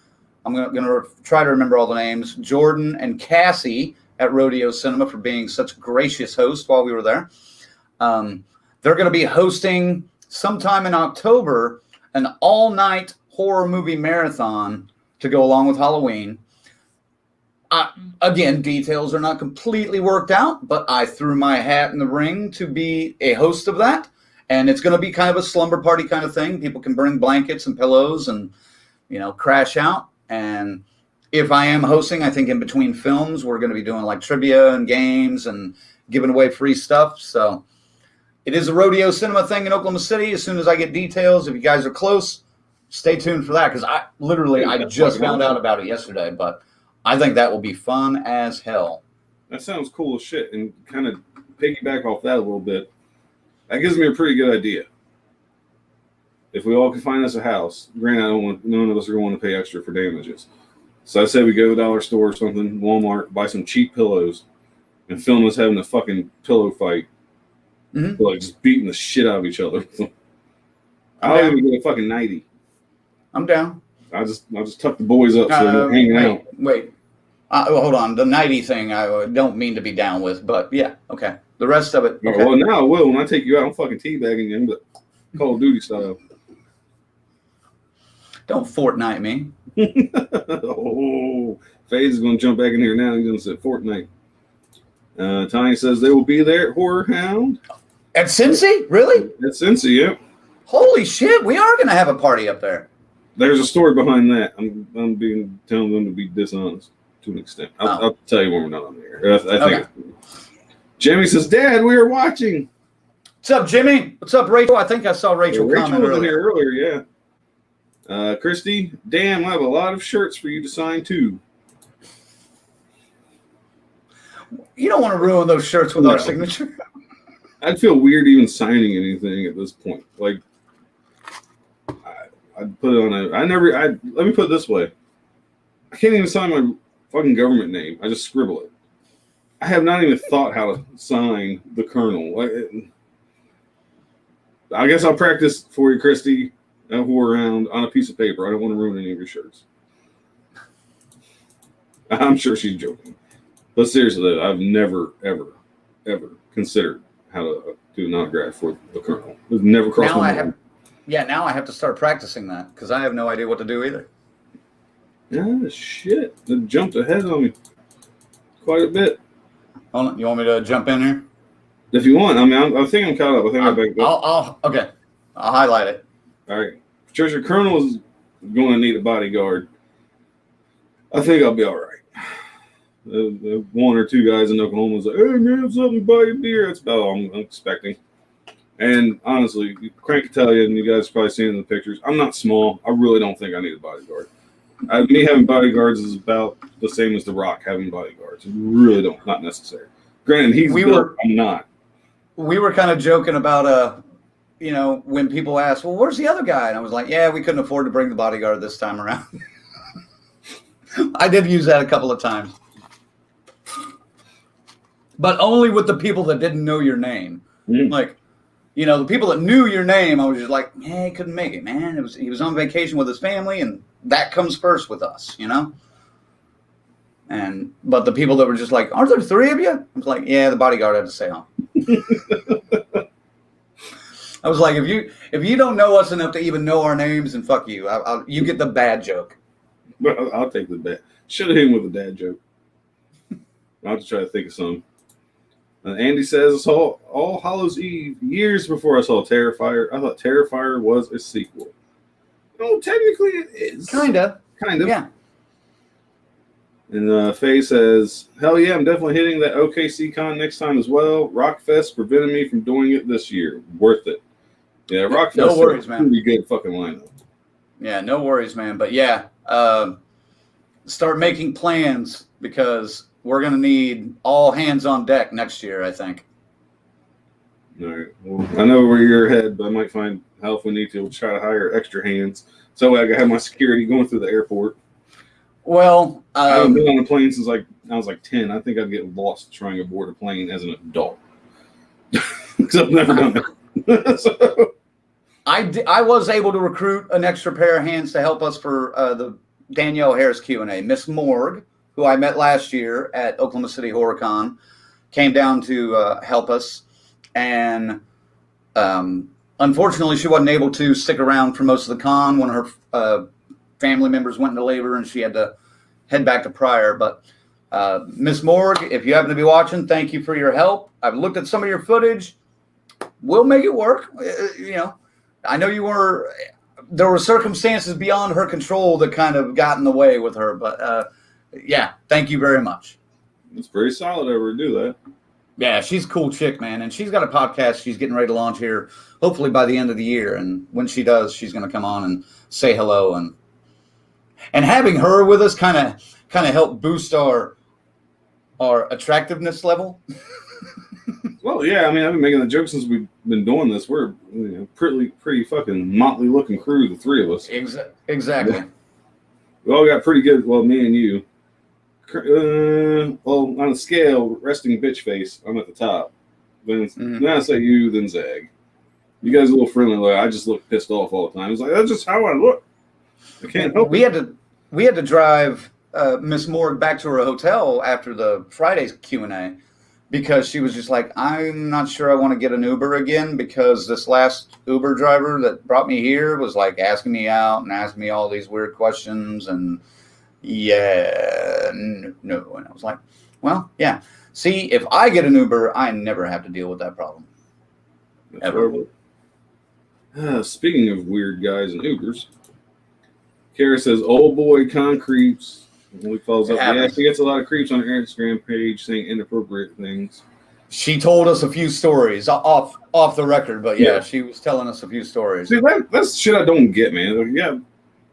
Speaker 8: I'm going to try to remember all the names, Jordan and Cassie at Rodeo Cinema for being such gracious hosts while we were there. They're going to be hosting sometime in October an all-night horror movie marathon to go along with Halloween. Again, details are not completely worked out, but I threw my hat in the ring to be a host of that. And it's going to be kind of a slumber party kind of thing. People can bring blankets and pillows and, crash out. And if I am hosting, I think in between films, we're going to be doing like trivia and games and giving away free stuff. So it is a Rodeo Cinema thing in Oklahoma City. As soon as I get details, if you guys are close, stay tuned for that. Because I just found out about it yesterday, but I think that will be fun as hell.
Speaker 6: That sounds cool as shit. And kind of piggyback off that a little bit. That gives me a pretty good idea. If we all can find us a house, granted, none of us are going to want to pay extra for damages. So I say we go to the dollar store or something, Walmart, buy some cheap pillows, and film us having a fucking pillow fight.
Speaker 8: Mm-hmm.
Speaker 6: Like just beating the shit out of each other. I'll even get a fucking 90.
Speaker 8: I'm down.
Speaker 6: I'll just tuck the boys up so they're hanging out.
Speaker 8: Wait. Hold on. The nighty thing I don't mean to be down with, but yeah, okay. The rest of it.
Speaker 6: Oh,
Speaker 8: Okay.
Speaker 6: well, now I will. When I take you out, I'm fucking teabagging you, but Call of Duty style.
Speaker 8: Don't Fortnite me.
Speaker 6: Oh, FaZe is going to jump back in here now. He's going to say Fortnite. Tiny says they will be there at Horror Hound.
Speaker 8: At Cincy? Really?
Speaker 6: At Cincy, yep.
Speaker 8: Holy shit, we are going to have a party up there.
Speaker 6: There's a story behind that. I'm telling them to be dishonest to an extent. I'll tell you when we're not on the air. I think. Jimmy says, Dad, we are watching.
Speaker 8: What's up, Jimmy? What's up, Rachel? I think I saw Rachel comment
Speaker 6: was in
Speaker 8: earlier.
Speaker 6: here earlier, yeah. Christy, damn, I have a lot of shirts for you to sign too.
Speaker 8: You don't want to ruin those shirts with our signature.
Speaker 6: I'd feel weird even signing anything at this point. Like, I'd put it on let me put it this way. I can't even sign my fucking government name. I just scribble it. I have not even thought how to sign the Colonel. I guess I'll practice for you, Christy, around on a piece of paper. I don't want to ruin any of your shirts. I'm sure she's joking. But seriously, I've never, ever, ever considered how to do an autograph for the Colonel. It's never crossed my mind.
Speaker 8: Now I have to start practicing that because I have no idea what to do either.
Speaker 6: Yeah, shit. It jumped ahead on me quite a bit.
Speaker 8: Hold on. You want me to jump in here?
Speaker 6: If you want. I mean, I think I'm caught up. I think I'm back up.
Speaker 8: Okay. I'll highlight it.
Speaker 6: All right. Patricia, Colonel is going to need a bodyguard. I think I'll be all right. One or two guys in Oklahoma was like, hey, man, something to buy you beer. That's about all I'm expecting. And honestly, Crank can tell you, and you guys probably seen in the pictures, I'm not small. I really don't think I need a bodyguard. Me having bodyguards is about the same as The Rock having bodyguards. Really don't, not necessary. Granted, I'm not.
Speaker 8: We were kind of joking about, when people ask, well, where's the other guy? And I was like, yeah, we couldn't afford to bring the bodyguard this time around. I did use that a couple of times. But only with the people that didn't know your name.
Speaker 6: Mm-hmm.
Speaker 8: Like, the people that knew your name, I was just like, he couldn't make it, man. He was on vacation with his family, and that comes first with us, But the people that were just like, aren't there three of you? I was like, yeah, the bodyguard had to stay home. I was like, if you don't know us enough to even know our names, then fuck you. You get the bad joke.
Speaker 6: Well, I'll take the bad. Should have hit him with a dad joke. I'll have to try to think of some. Andy says, I saw All Hallows Eve years before I saw Terrifier. I thought Terrifier was a sequel. No, technically it is. Kind of.
Speaker 8: Yeah.
Speaker 6: And Faye says, hell yeah, I'm definitely hitting that OKC Con next time as well. Rockfest prevented me from doing it this year. Worth it. Yeah, Rockfest
Speaker 8: no worries, man.
Speaker 6: Pretty good fucking lineup.
Speaker 8: Yeah, no worries, man. But yeah, start making plans because we're going to need all hands on deck next year, I think.
Speaker 6: All right. Well, I know where you're headed, but I might find help if we need to. We'll try to hire extra hands. So I can have my security going through the airport.
Speaker 8: Well,
Speaker 6: I haven't been on a plane since I was 10. I think I'd get lost trying to board a plane as an adult. Because I've never done it. So.
Speaker 8: I was able to recruit an extra pair of hands to help us for the Danielle Harris Q&A. Miss Morg, who I met last year at Oklahoma City Horror Con, came down to help us. And unfortunately, she wasn't able to stick around for most of the con. One of her family members went into labor, and she had to head back to Pryor. But Miss Morg, if you happen to be watching, thank you for your help. I've looked at some of your footage. We'll make it work. I know there were circumstances beyond her control that kind of got in the way with her. But yeah, thank you very much.
Speaker 6: It's very solid of her to do that.
Speaker 8: Yeah, she's a cool chick, man. And she's got a podcast she's getting ready to launch here, hopefully by the end of the year. And when she does, she's going to come on and say hello. And having her with us kind of helped boost our attractiveness level.
Speaker 6: Well, yeah, I mean, I've been making the joke since we've been doing this. We're pretty fucking motley looking crew, the three of us.
Speaker 8: Exactly.
Speaker 6: Yeah. We all got pretty good. Well, me and you. Well, on a scale, resting bitch face, I'm at the top. Then I say you, then Zag. You guys are a little friendly. Like, I just look pissed off all the time. It's like, that's just how I look. I can't help
Speaker 8: it. We had to drive Miss Morg back to her hotel after the Friday's Q&A because she was just like, I'm not sure I want to get an Uber again because this last Uber driver that brought me here was like asking me out and asking me all these weird questions and no. And I was like, well, yeah. See, if I get an Uber, I never have to deal with that problem.
Speaker 6: That's
Speaker 8: Ever.
Speaker 6: Speaking of weird guys and Ubers, Kara says, old boy concretes. He follows up. Yeah, she gets a lot of creeps on her Instagram page saying inappropriate things.
Speaker 8: She told us a few stories off the record, but yeah, she was telling us a few stories.
Speaker 6: See, that's shit I don't get, man. Like, yeah,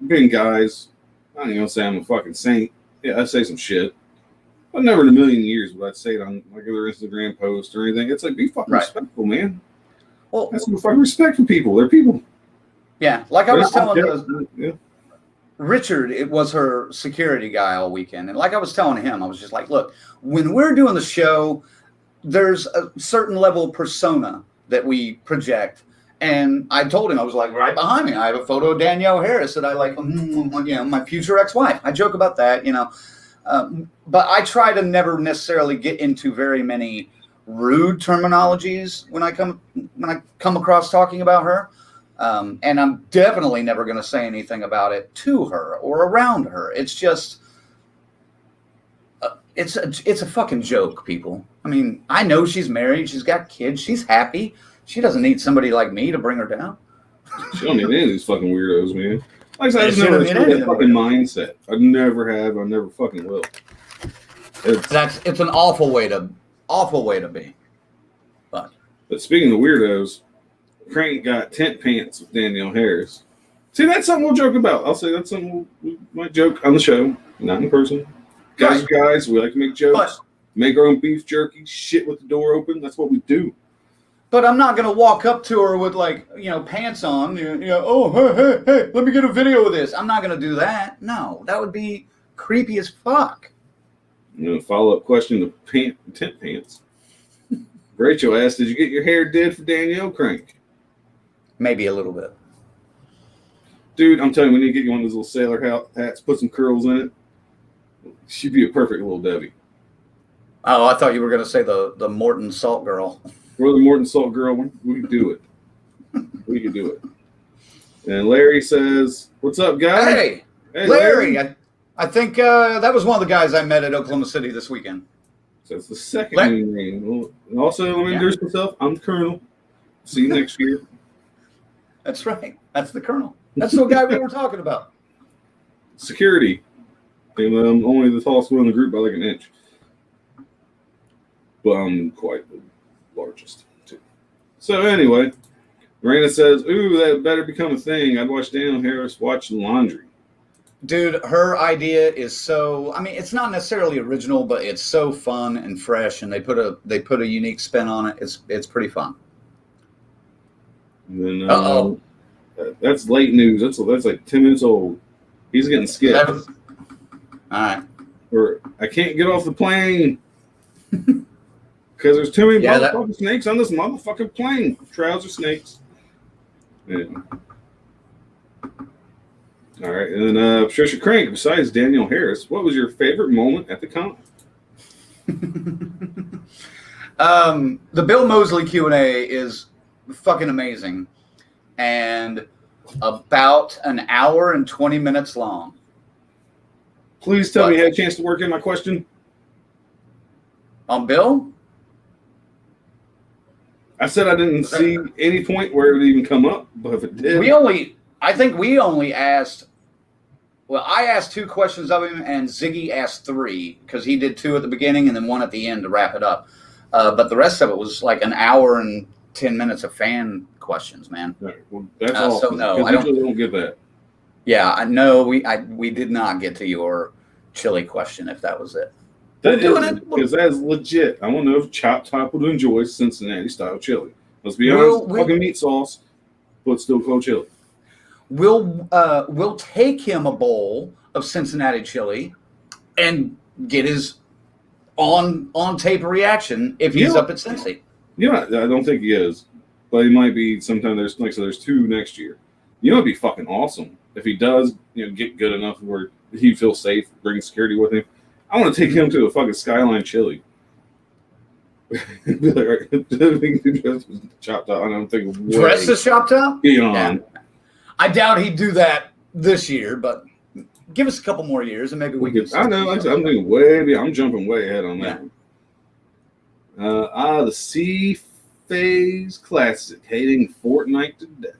Speaker 6: being guys, I ain't gonna say I'm a fucking saint. Yeah, I say some shit. But never in a million years would I say it on like other Instagram post or anything. It's like, be fucking respectful, man.
Speaker 8: Well,
Speaker 6: that's some fucking respect for people. They're people.
Speaker 8: Yeah, like I was telling Richard, it was her security guy all weekend. And like I was telling him, I was just like, look, when we're doing the show, there's a certain level of persona that we project. And I told him, I was like, right behind me, I have a photo of Danielle Harris that I like, my future ex-wife. I joke about that, but I try to never necessarily get into very many rude terminologies when I come across talking about her. And I'm definitely never going to say anything about it to her or around her. It's just, it's a fucking joke, people. I mean, I know she's married. She's got kids. She's happy. She doesn't need somebody like me to bring her down.
Speaker 6: She don't need any of these fucking weirdos, man. Like I said, I just never had that fucking mindset. I never have. I never fucking will.
Speaker 8: It's an awful way to be.
Speaker 6: But speaking of weirdos, Crank got tent pants with Danielle Harris. See, that's something we'll joke about. I'll say that's something we might joke on the show, not in person. Guys are guys. We like to make jokes. Make our own beef jerky. Shit with the door open. That's what we do.
Speaker 8: But I'm not going to walk up to her with pants on. Oh, hey, let me get a video of this. I'm not going to do that. No, that would be creepy as fuck.
Speaker 6: Follow-up question, the tent pants. Rachel asked, did you get your hair did for Danielle, Crank?
Speaker 8: Maybe a little bit.
Speaker 6: Dude, I'm telling you, we need to get you one of those little sailor hats, put some curls in it. She'd be a perfect little Debbie.
Speaker 8: Oh, I thought you were going to say the Morton Salt Girl.
Speaker 6: We're the Morton Salt Girl. We can do it. We can do it. And Larry says, what's up, guys?
Speaker 8: Hey Larry. I think that was one of the guys I met at Oklahoma City this weekend.
Speaker 6: So it's the second name. Well, and also, let me introduce myself. I'm the Colonel. See you next year.
Speaker 8: That's right. That's the Colonel. That's the guy we were talking about.
Speaker 6: Security. And I'm only the tallest one in the group by like an inch. But I'm quite the largest, too. So anyway, Miranda says, ooh, that better become a thing. I'd watch Danielle Harris watch laundry.
Speaker 8: Dude, her idea is so, I mean, it's not necessarily original, but it's so fun and fresh, and they put a unique spin on it. It's pretty fun.
Speaker 6: And then that's late news. That's like 10 minutes old. He's getting skipped.
Speaker 8: All right.
Speaker 6: Or I can't get off the plane because there's too many motherfucking snakes on this motherfucking plane. Trouser snakes. Yeah. All right, and then Patricia Crank, besides Danielle Harris, what was your favorite moment at the con?
Speaker 8: The Bill Moseley Q&A is fucking amazing and about an hour and 20 minutes long.
Speaker 6: Please tell me you had a chance to work in my question.
Speaker 8: On Bill?
Speaker 6: I said I didn't see any point where it would even come up, but if it did.
Speaker 8: I think we only asked, well, I asked 2 questions of him, and Ziggy asked 3, because he did 2 at the beginning and then 1 at the end to wrap it up. But the rest of it was like an hour and 10 minutes of fan questions, man.
Speaker 6: Right, well, that's awesome.
Speaker 8: So no, I
Speaker 6: don't get that.
Speaker 8: Yeah, I know we did not get to your chili question if that was it.
Speaker 6: Because that's legit. I want to know if Chop Top would enjoy Cincinnati style chili. Let's be honest, fucking meat sauce, but still cold chili.
Speaker 8: We'll take him a bowl of Cincinnati chili and get his on tape reaction if he's up at Cincy.
Speaker 6: Yeah, I don't think he is, but he might be sometime. There's 2 next year. It'd be fucking awesome if he does, get good enough where he'd feel safe bringing security with him. I want to take him to a fucking Skyline Chili. Be like, chopped up. And I'm thinking,
Speaker 8: Dress the Shop Top?
Speaker 6: Beyond.
Speaker 8: Yeah. I doubt he'd do that this year, but give us a couple more years and maybe we can.
Speaker 6: I know. I'm thinking I'm jumping way ahead on that one. The Sea Phase Classic, hating Fortnite to death.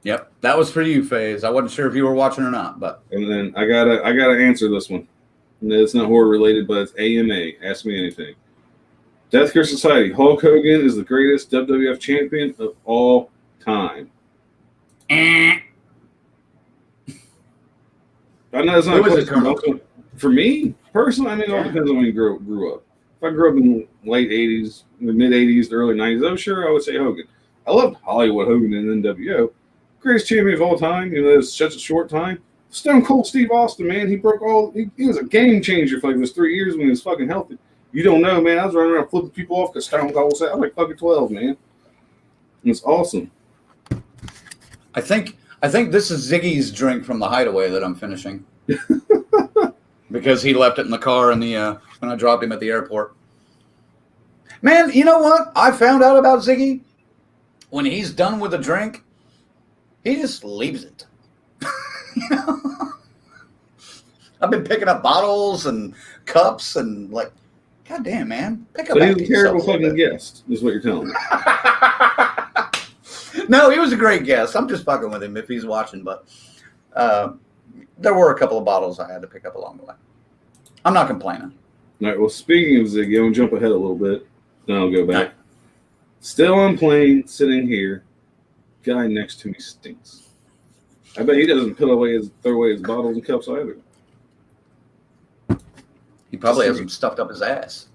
Speaker 8: Yep, that was for you, FaZe. I wasn't sure if you were watching or not, but.
Speaker 6: And then I gotta answer this one. And it's not horror related, but it's AMA. Ask me anything. Death Care Society. Hulk Hogan is the greatest WWF champion of all time. I know it's not a question. For me, personally, I mean, it all depends on when you grew up. If I grew up in the late 80s, the mid 80s, the early 90s, oh, sure, I would say Hogan. I loved Hollywood Hogan and NWO. Greatest champion of all time, you know, it was such a short time. Stone Cold Steve Austin, man, he was a game changer for like those 3 years when he was fucking healthy. You don't know, man. I was running around flipping people off because Stone Cold said, I was like fucking 12, man. It's awesome.
Speaker 8: I think this is Ziggy's drink from the Hideaway that I'm finishing. Because he left it in the car when I dropped him at the airport. Man, you know what? I found out about Ziggy. When he's done with a drink, he just leaves it. You know? I've been picking up bottles and cups and like, God damn, man. Pick up.
Speaker 6: But he's a terrible fucking guest, is what you're telling me.
Speaker 8: No, he was a great guest. I'm just fucking with him if he's watching, but there were a couple of bottles I had to pick up along the way. I'm not complaining.
Speaker 6: All right, well, speaking of Ziggy, I'm going to jump ahead a little bit. Then I'll go back. Still on plane, sitting here. Guy next to me stinks. I bet he doesn't throw away his bottles and cups either.
Speaker 8: He probably has them stuffed up his ass.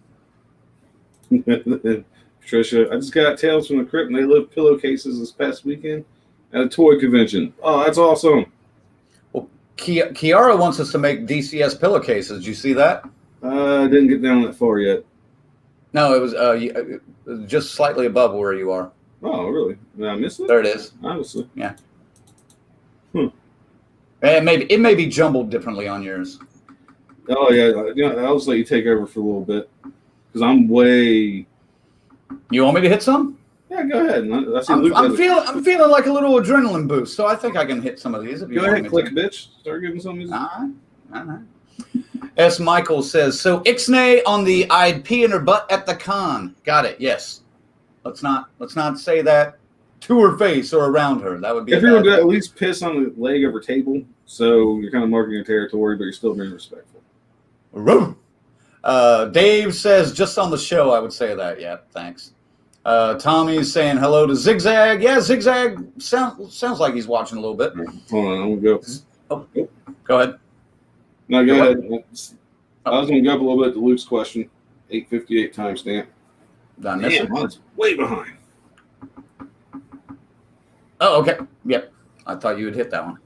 Speaker 6: Patricia, I just got Tales from the Crypt, and they lived pillowcases this past weekend at a toy convention. Oh, that's awesome.
Speaker 8: Well, Kiara wants us to make DCS pillowcases. Did you see that?
Speaker 6: I didn't get down that far yet.
Speaker 8: No, it was just slightly above where you are.
Speaker 6: Oh, really? Did I miss it?
Speaker 8: There it is.
Speaker 6: Obviously.
Speaker 8: Yeah. It may be jumbled differently on yours.
Speaker 6: Oh, yeah. I'll just let you take over for a little bit. Because I'm way...
Speaker 8: You want me to hit some?
Speaker 6: Yeah, go ahead.
Speaker 8: I'm feeling like a little adrenaline boost, so I think I can hit some of these. If you
Speaker 6: go ahead, click,
Speaker 8: to.
Speaker 6: bitch. Start giving some of these.
Speaker 8: All right. S. Michael says, so Ixnay on the I'd pee in her butt at the con. Got it, yes. Let's not say that to her face or around her. That would be.
Speaker 6: If you're going to at least piss on the leg of her table, so you're kind of marking your territory, but you're still being respectful.
Speaker 8: Dave says, just on the show, I would say that. Yeah, thanks. Tommy's saying hello to Zigzag. Yeah, Zigzag sounds like he's watching a little bit.
Speaker 6: Hold on, I'm going to go.
Speaker 8: Oh, go ahead.
Speaker 6: No, go ahead. I was going to go up a little bit to Luke's question. 8:58 timestamp.
Speaker 8: Damn, I
Speaker 6: was way behind.
Speaker 8: Oh, okay. Yep. I thought you would hit that one.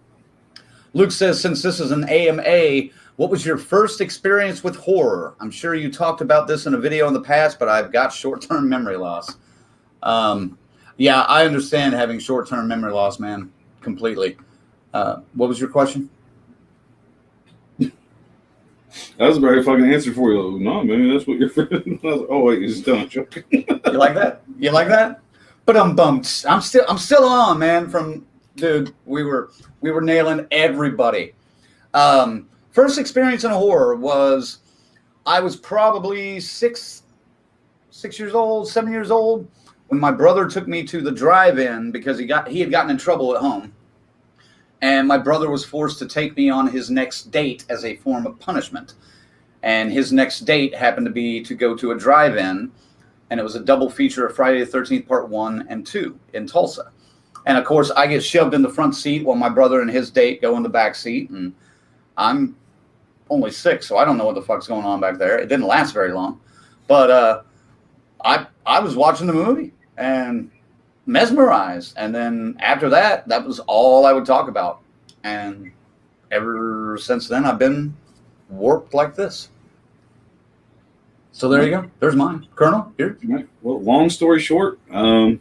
Speaker 8: Luke says, since this is an AMA, what was your first experience with horror? I'm sure you talked about this in a video in the past, but I've got short-term memory loss. Yeah, I understand having short-term memory loss, man, completely. What was your question?
Speaker 6: That was a very fucking answer for you. No, man, that's what your friend was. Oh, wait, you're just done joking.
Speaker 8: You like that? You like that? But I'm bummed. I'm still on, man. Dude, we were nailing everybody. First experience in a horror was I was probably 6 years old, 7 years old when my brother took me to the drive-in because he had gotten in trouble at home. And my brother was forced to take me on his next date as a form of punishment. And his next date happened to be to go to a drive-in, and it was a double feature of Friday the 13th Part 1 and 2 in Tulsa. And, of course, I get shoved in the front seat while my brother and his date go in the back seat. And I'm only 6, so I don't know what the fuck's going on back there. It didn't last very long. But I was watching the movie and mesmerized. And then after that, that was all I would talk about. And ever since then, I've been warped like this. So there you go. There's mine. Colonel, here.
Speaker 6: Well, long story short, I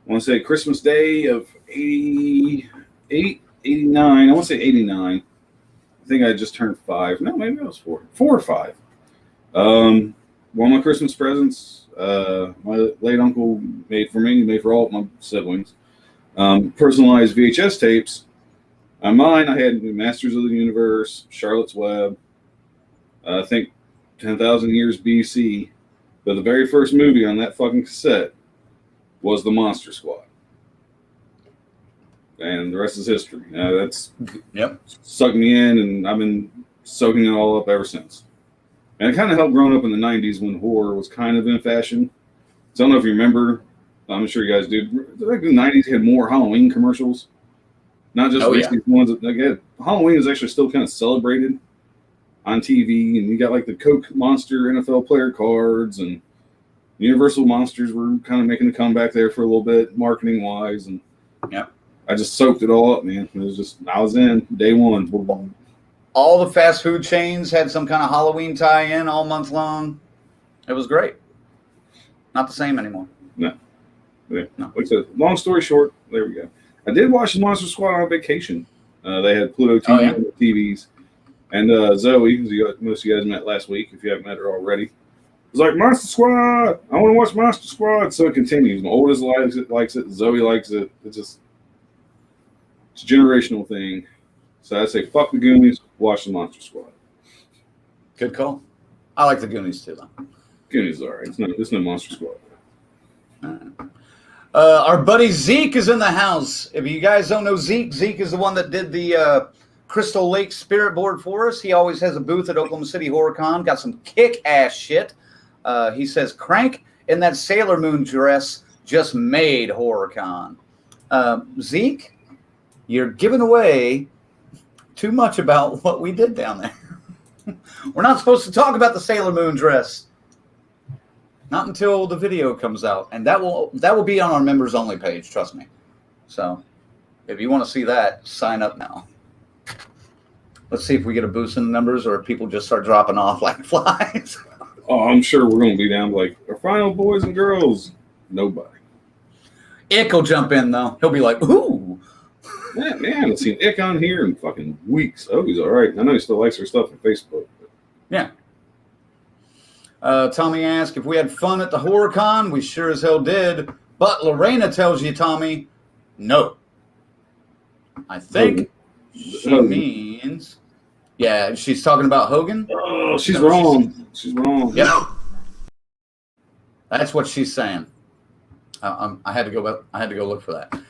Speaker 6: want to say Christmas Day of 88, 89. I want to say 89. I think I just turned 5. No, maybe I was 4 or 5. One of my Christmas presents, my late uncle made for me, made for all of my siblings. Personalized VHS tapes. On mine, I had Masters of the Universe, Charlotte's Web, I think 10,000 Years BC. But the very first movie on that fucking cassette was The Monster Squad. And the rest is history. That's sucked me in, and I've been soaking it all up ever since. And it kind of helped growing up in the 90s when horror was kind of in fashion. So I don't know if you remember. I'm sure you guys do. Like the 90s, you had more Halloween commercials. Not just ones. Halloween is actually still kind of celebrated on TV. And you got like the Coke Monster NFL player cards. And Universal Monsters were kind of making a comeback there for a little bit, marketing-wise. And I just soaked it all up, man. It was just, I was in day one.
Speaker 8: All the fast food chains had some kind of Halloween tie-in all month long. It was great. Not the same anymore.
Speaker 6: No. Yeah. No. Like I said, long story short, there we go. I did watch the Monster Squad on vacation. They had Pluto TV on the TVs. And Zoe, who most of you guys met last week, if you haven't met her already, was like, Monster Squad! I want to watch Monster Squad. So it continues. My oldest likes it. Zoe likes it. It's a generational thing. So I say, fuck the Goonies, watch the Monster Squad.
Speaker 8: Good call. I like the Goonies too, though.
Speaker 6: Goonies is all right. It's no Monster Squad.
Speaker 8: Our buddy Zeke is in the house. If you guys don't know Zeke, Zeke is the one that did the Crystal Lake Spirit Board for us. He always has a booth at Oklahoma City HorrorCon. Got some kick-ass shit. He says, Crank in that Sailor Moon dress just made HorrorCon. Zeke, you're giving away too much about what we did down there. We're not supposed to talk about the Sailor Moon dress. Not until the video comes out. And that will be on our members only page, trust me. So if you want to see that, sign up now. Let's see if we get a boost in the numbers or if people just start dropping off like flies.
Speaker 6: Oh, I'm sure we're going to be down like our final boys and girls. Nobody.
Speaker 8: Ick will jump in, though. He'll be like, ooh.
Speaker 6: Man, I haven't seen Ick on here in fucking weeks. Oh, he's all right. I know he still likes her stuff on Facebook. But.
Speaker 8: Yeah. Tommy asked if we had fun at the HorrorCon. We sure as hell did. But Lorena tells you, Tommy, no. I think she means... Yeah, she's talking about Hogan.
Speaker 6: Oh, she's wrong. She's wrong.
Speaker 8: Yeah. That's what she's saying. I had to go look for that.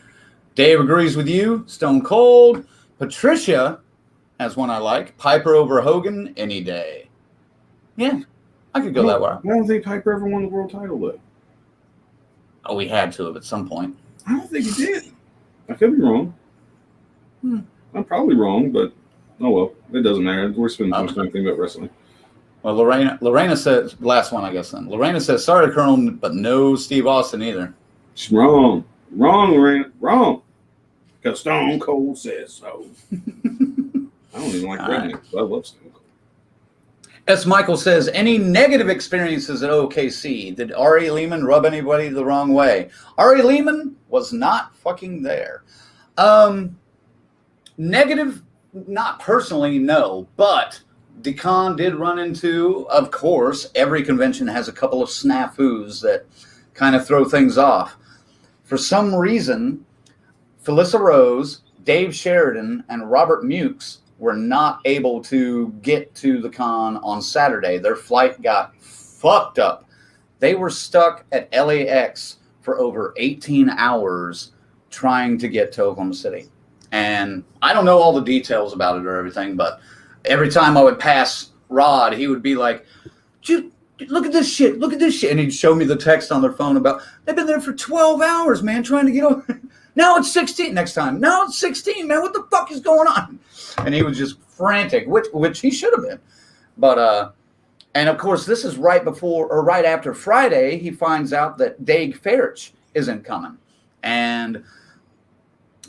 Speaker 8: Dave agrees with you. Stone Cold. Patricia has one I like. Piper over Hogan any day. Yeah, I could go that way.
Speaker 6: I don't think Piper ever won the world title, though.
Speaker 8: Oh, we had to have at some point.
Speaker 6: I don't think he did. I could be wrong. I'm probably wrong, but oh well. It doesn't matter. We're spending too much time thinking about wrestling.
Speaker 8: Well, Lorena says, last one, I guess then. Lorena says, sorry, Colonel, but no Steve Austin either.
Speaker 6: She's wrong. Wrong, Lorena. Wrong. Because Stone Cold says so. I don't even like rednecks, but I love Stone Cold.
Speaker 8: S. Michael says, any negative experiences at OKC? Did Ari Lehman rub anybody the wrong way? Ari Lehman was not fucking there. Negative, not personally, no. But the con did run into, of course, every convention has a couple of snafus that kind of throw things off. For some reason, Felissa Rose, Dave Sheridan, and Robert Mukes were not able to get to the con on Saturday. Their flight got fucked up. They were stuck at LAX for over 18 hours trying to get to Oklahoma City. And I don't know all the details about it or everything, but every time I would pass Rod, he would be like, look at this shit, look at this shit. And he'd show me the text on their phone about, they've been there for 12 hours, man, trying to get over. Now it's 16 next time. Now it's 16, man. What the fuck is going on? And he was just frantic, which he should have been. But, and of course, this is right before or right after Friday, he finds out that Dave Fairch isn't coming. And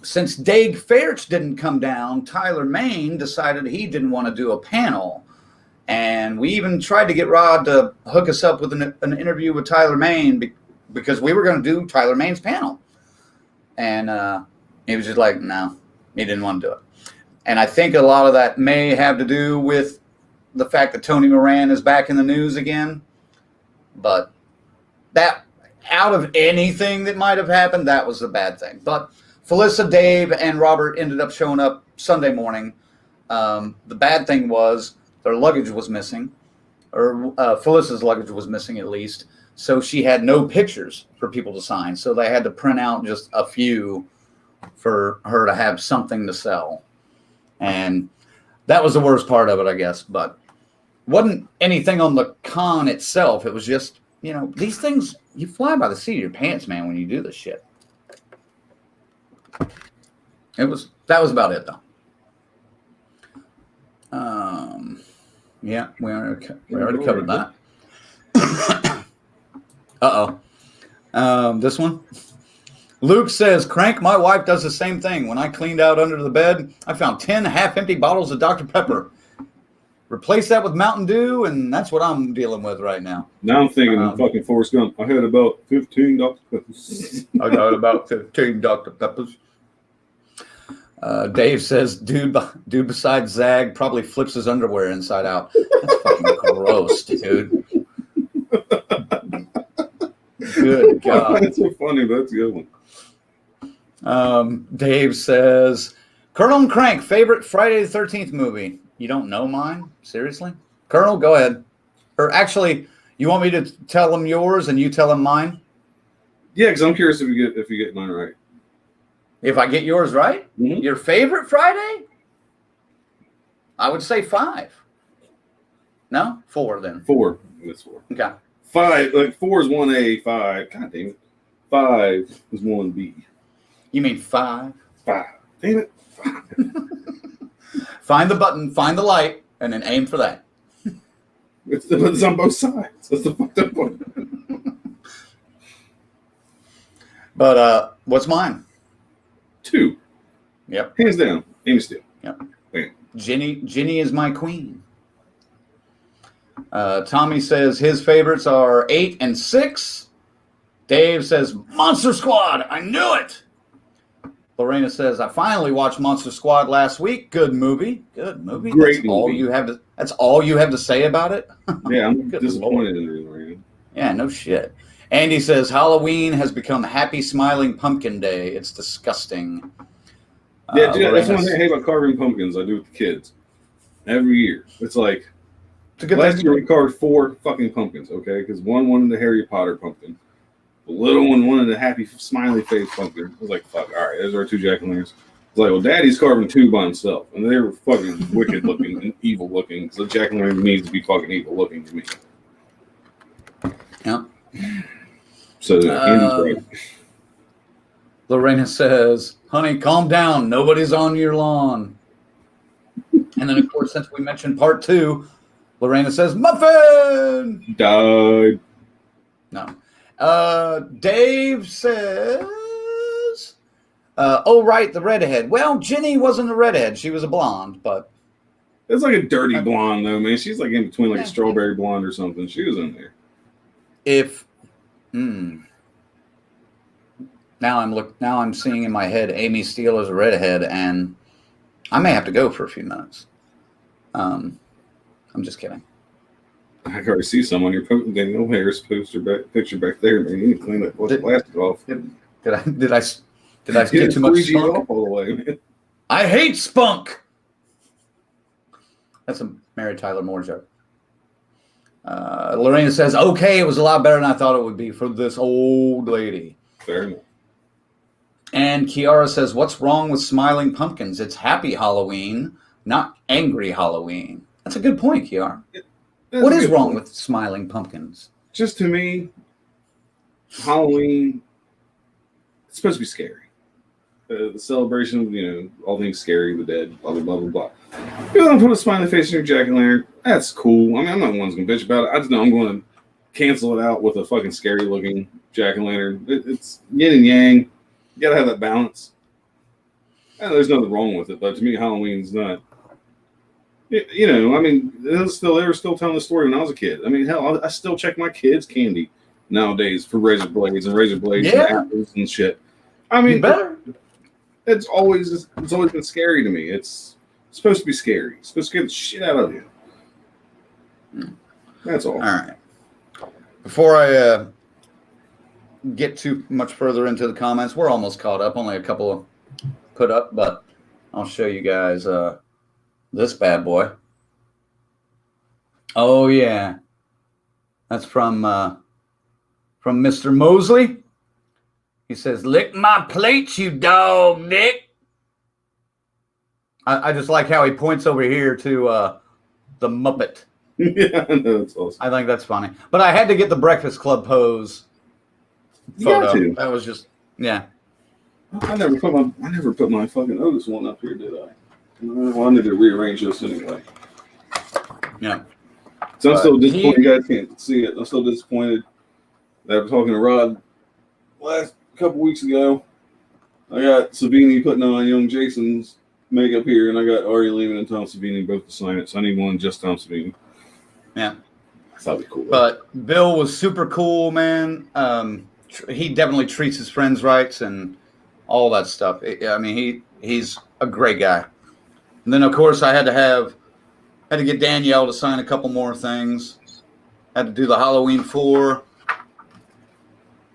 Speaker 8: since Dave Fairch didn't come down, Tyler Main decided he didn't want to do a panel. And we even tried to get Rod to hook us up with an interview with Tyler Main because we were going to do Tyler Main's panel. And he was just like, no, he didn't want to do it. And I think a lot of that may have to do with the fact that Tony Moran is back in the news again. But that, out of anything that might have happened, that was the bad thing. But Felissa, Dave, and Robert ended up showing up Sunday morning. The bad thing was their luggage was missing, or Felissa's luggage was missing at least. So she had no pictures for people to sign. So they had to print out just a few for her to have something to sell. And that was the worst part of it, I guess. But wasn't anything on the con itself. It was just, you know, these things, you fly by the seat of your pants, man, when you do this shit. That was about it, though. Yeah, we already covered that. This one. Luke says, Crank, my wife does the same thing. When I cleaned out under the bed, I found 10 half-empty bottles of Dr. Pepper. Replace that with Mountain Dew, and that's what I'm dealing with right now.
Speaker 3: Now I'm thinking of fucking Forrest Gump. I had about 15 Dr. Peppers.
Speaker 8: I got about 15 Dr. Peppers. Dave says, dude beside Zag probably flips his underwear inside out. That's fucking gross, dude. Good God.
Speaker 3: That's so funny, but that's a good one.
Speaker 8: Dave says, Colonel and Crank, favorite Friday the 13th movie? You don't know mine? Seriously? Colonel, go ahead. Or actually, you want me to tell him yours and you tell him mine?
Speaker 3: Yeah, because I'm curious if you get mine right.
Speaker 8: If I get yours right?
Speaker 3: Mm-hmm.
Speaker 8: Your favorite Friday? I would say 5. No? 4 then.
Speaker 3: 4. That's 4.
Speaker 8: Okay.
Speaker 3: 5, like 4 is 1A, 5. God damn it. 5 is 1B.
Speaker 8: You mean 5?
Speaker 3: 5. Damn it. 5.
Speaker 8: Find the button, find the light, and then aim for that.
Speaker 3: It's on both sides. That's the fucked up one.
Speaker 8: But what's mine?
Speaker 3: 2.
Speaker 8: Yep.
Speaker 3: Hands down. Amy Steele.
Speaker 8: Yep.
Speaker 3: Bam.
Speaker 8: Ginny is my queen. Tommy says his favorites are 8 and 6. Dave says Monster Squad. I knew it. Lorena says I finally watched Monster Squad last week. Good movie. Good movie.
Speaker 3: Great
Speaker 8: that's
Speaker 3: movie.
Speaker 8: That's all you have to say about it.
Speaker 3: Yeah, I'm
Speaker 8: Good
Speaker 3: disappointed in Lorena.
Speaker 8: Yeah, no shit. Andy says Halloween has become Happy Smiling Pumpkin Day. It's disgusting.
Speaker 3: Yeah, dude, that's one thing I hate about carving pumpkins. I do with the kids every year. It's like last year we carved 4 fucking pumpkins, okay? Because one wanted the Harry Potter pumpkin. The little one wanted a happy smiley face pumpkin. I was like, fuck, all right, those are our 2 jack-o'-lanterns. I was like, well, Daddy's carving 2 by himself. And they were fucking wicked looking and evil looking. Because the jack-o'-lantern needs to be fucking evil looking to me.
Speaker 8: Yeah.
Speaker 3: So Andy's right.
Speaker 8: Lorena says, honey, calm down. Nobody's on your lawn. And then, of course, since we mentioned part 2, Lorena says, muffin!
Speaker 3: Died.
Speaker 8: No. Dave says, oh, right, the redhead. Well, Ginny wasn't a redhead. She was a blonde, but.
Speaker 3: It's like a dirty blonde, though, man. She's like in between like a strawberry blonde or something. She was in there.
Speaker 8: Now I'm seeing in my head Amy Steele as a redhead, and I may have to go for a few minutes. I'm just kidding.
Speaker 3: I can already see some on your Danielle Harris picture back there, man. You need to clean that plastic off.
Speaker 8: Did I get too much spunk?
Speaker 3: Off all the way, man.
Speaker 8: I hate spunk. That's a Mary Tyler Moore joke. Lorena says, okay, it was a lot better than I thought it would be for this old lady.
Speaker 3: Fair enough.
Speaker 8: And Kiara says, what's wrong with smiling pumpkins? It's happy Halloween, not angry Halloween. That's a good point, Kiara. What is wrong with smiling pumpkins?
Speaker 3: Just to me, Halloween, it's supposed to be scary. The celebration of, all things scary, the dead, blah, blah, blah, blah, blah. If you don't put a smiley face in your jack-o'-lantern, that's cool. I mean, I'm not one who's going to bitch about it. I just know I'm going to cancel it out with a fucking scary-looking jack-o'-lantern. It's yin and yang. You got to have that balance. And there's nothing wrong with it, but to me, Halloween's not. I mean, they were still telling the story when I was a kid. I mean, hell, I still check my kids' candy nowadays for razor blades and apples and shit. I mean,
Speaker 8: better.
Speaker 3: It's always been scary to me. It's It's supposed to be scary. It's supposed to scare the shit out of you. That's all.
Speaker 8: All right. Before I get too much further into the comments, we're almost caught up. Only a couple put up, but I'll show you guys this bad boy. Oh yeah, that's from Mr. Mosley. He says, "Lick my plate, you dog, Nick." I just like how he points over here to the Muppet.
Speaker 3: Yeah, I know, that's awesome.
Speaker 8: I think that's funny. But I had to get the Breakfast Club pose photo. That was just, yeah.
Speaker 3: I never put my fucking Otis one up here, did I? Well, I need to rearrange this anyway.
Speaker 8: Yeah.
Speaker 3: So I'm still disappointed. You guys can't see it. I'm still disappointed that I was talking to Rod last couple weeks ago. I got Savini putting on young Jason's makeup here, and I got Ari Lehman and Tom Savini both to sign it. So I need one just Tom Savini.
Speaker 8: Yeah.
Speaker 3: That'd be cool.
Speaker 8: But Bill was super cool, man. He definitely treats his friends right and all that stuff. I mean, he's a great guy. And then, of course, I had to get Danielle to sign a couple more things. Had to do the Halloween 4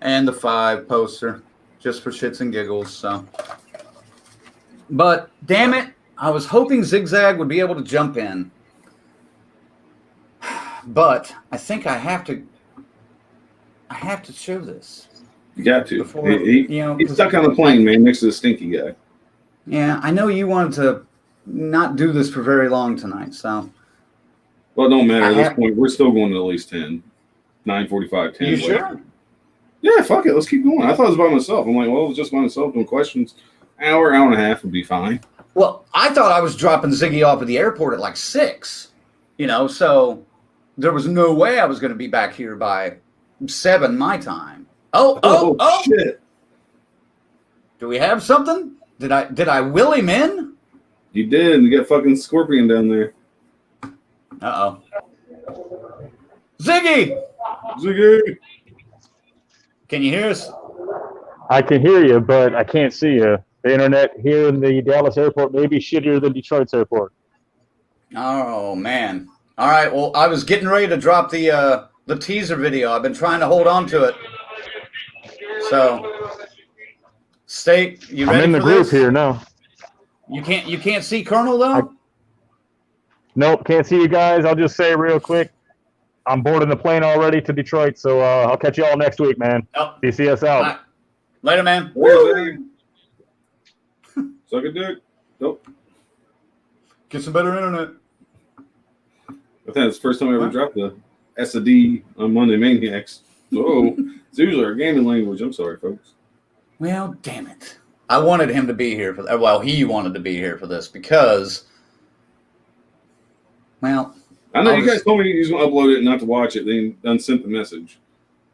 Speaker 8: and the 5 poster just for shits and giggles. So, but damn it, I was hoping Zigzag would be able to jump in. But I think I have to show this.
Speaker 3: You got to.
Speaker 8: Before,
Speaker 3: he's stuck on the plane, man, next to the stinky guy.
Speaker 8: Yeah, I know you wanted to not do this for very long tonight, so.
Speaker 3: Well, it don't matter at this point. We're still going to at least 10. 9:45, 10.
Speaker 8: You sure?
Speaker 3: Yeah, fuck it. Let's keep going. I thought it was by myself. I'm like, well, it was just by myself doing questions. Hour and a half would be fine.
Speaker 8: Well, I thought I was dropping Ziggy off at the airport at like 6. So there was no way I was going to be back here by 7 my time. Oh,
Speaker 3: shit.
Speaker 8: Do we have something? Did I will him in?
Speaker 3: You did. You got fucking Scorpion down there.
Speaker 8: Uh-oh. Ziggy!
Speaker 3: Ziggy!
Speaker 8: Can you hear us?
Speaker 9: I can hear you, but I can't see you. The internet here in the Dallas airport may be shittier than Detroit's airport.
Speaker 8: Oh, man. All right, well, I was getting ready to drop the teaser video. I've been trying to hold on to it. So, State, you ready
Speaker 9: I'm in the
Speaker 8: for
Speaker 9: group
Speaker 8: this?
Speaker 9: here now.
Speaker 8: You can't see Colonel, though?
Speaker 9: Nope, can't see you guys. I'll just say real quick, I'm boarding the plane already to Detroit, so I'll catch you all next week, man.
Speaker 8: Oh.
Speaker 9: DCS out.
Speaker 8: Right. Later, man.
Speaker 3: Suck a dick. Nope.
Speaker 8: Get some better internet.
Speaker 3: I think it's the first time I ever dropped the S&D on Monday Maniacs. Oh, it's usually our gaming language. I'm sorry, folks.
Speaker 8: Well, damn it. I wanted him to be here for that. Well, he wanted to be here for this because, well,
Speaker 3: I know you guys told me you was going to upload it and not to watch it, then unsent the message.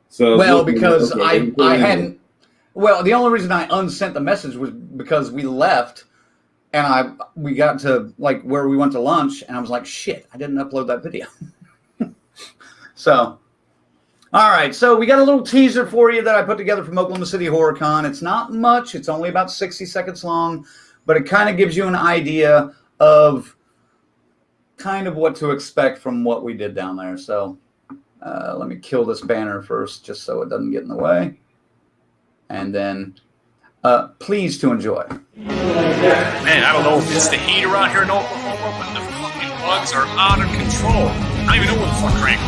Speaker 3: So
Speaker 8: well, because I hadn't. Well, the only reason I unsent the message was because we left, and we got to like where we went to lunch, and I was like, shit, I didn't upload that video. So, all right, so we got a little teaser for you that I put together from Oklahoma City Horror Con. It's not much; it's only about 60 seconds long, but it kind of gives you an idea of kind of what to expect from what we did down there. So, let me kill this banner first, just so it doesn't get in the way. And then, please to enjoy.
Speaker 10: Man, I don't know if it's the heat around here in Oklahoma, but the fucking bugs are out of control. I don't even know what the fuck crank.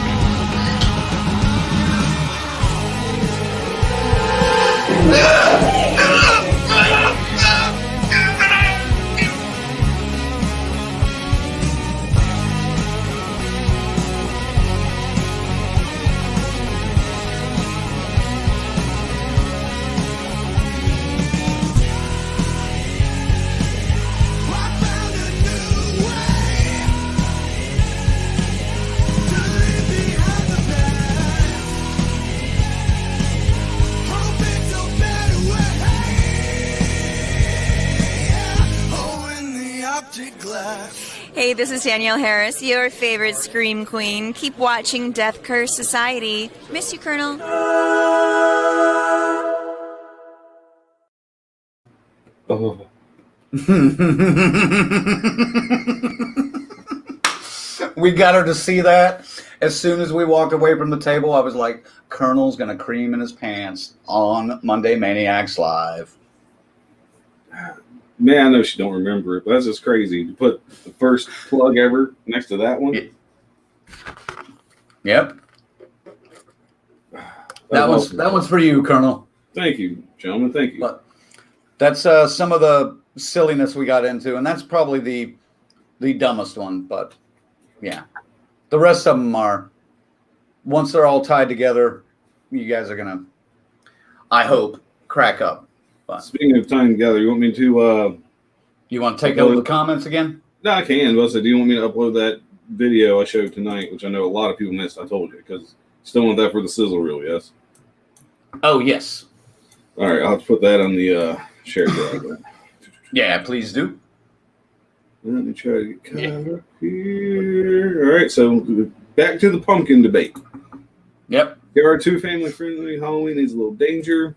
Speaker 11: Hey, this is Danielle Harris, your favorite Scream Queen. Keep watching Death Curse Society. Miss you, Colonel.
Speaker 3: Oh,
Speaker 8: We got her to see that. As soon as we walked away from the table, I was like, Colonel's going to cream in his pants on Monday Maniacs Live.
Speaker 3: Man, I know she don't remember it, but that's just crazy to put the first plug ever next to that one.
Speaker 8: Yep. That one's for you, Colonel.
Speaker 3: Thank you, gentlemen. Thank you.
Speaker 8: But that's some of the silliness we got into, and that's probably the dumbest one. But yeah, the rest of them are, once they're all tied together, you guys are gonna, I hope, crack up. But
Speaker 3: speaking of tying together, you want me to?
Speaker 8: You want to take over the comments again?
Speaker 3: No, I can. But I said, do you want me to upload that video I showed tonight, which I know a lot of people missed? I told you because still want that for the sizzle reel, yes.
Speaker 8: Oh yes.
Speaker 3: All right, I'll have to put that on the share drive.
Speaker 8: Yeah, please do.
Speaker 3: Let me try to get caught up here. All right, so back to the pumpkin debate.
Speaker 8: Yep.
Speaker 3: There are two family-friendly. Halloween needs a little danger.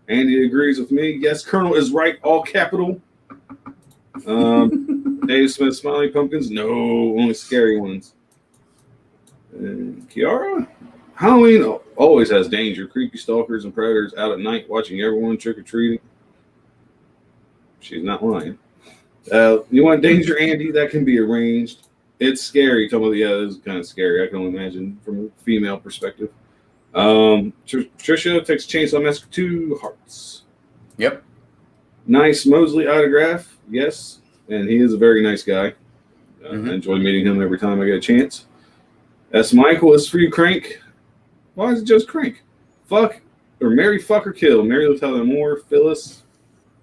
Speaker 3: Andy agrees with me. Yes, Colonel is right. All capital. Dave Smith, smiley pumpkins. No, only scary ones. And Kiara, Halloween always has danger. Creepy stalkers and predators out at night watching everyone trick-or-treating. She's not lying. You want danger, Andy? That can be arranged. It's scary. Yeah, it's kind of scary. I can only imagine from a female perspective. Trisha takes Chainsaw Massacre 2 hearts.
Speaker 8: Yep.
Speaker 3: Nice Mosley autograph. Yes. And he is a very nice guy. I enjoy meeting him every time I get a chance. S. Michael is for you, Crank. Why is it just Crank? Fuck or marry, fuck or kill. Mary will tell them more. Phyllis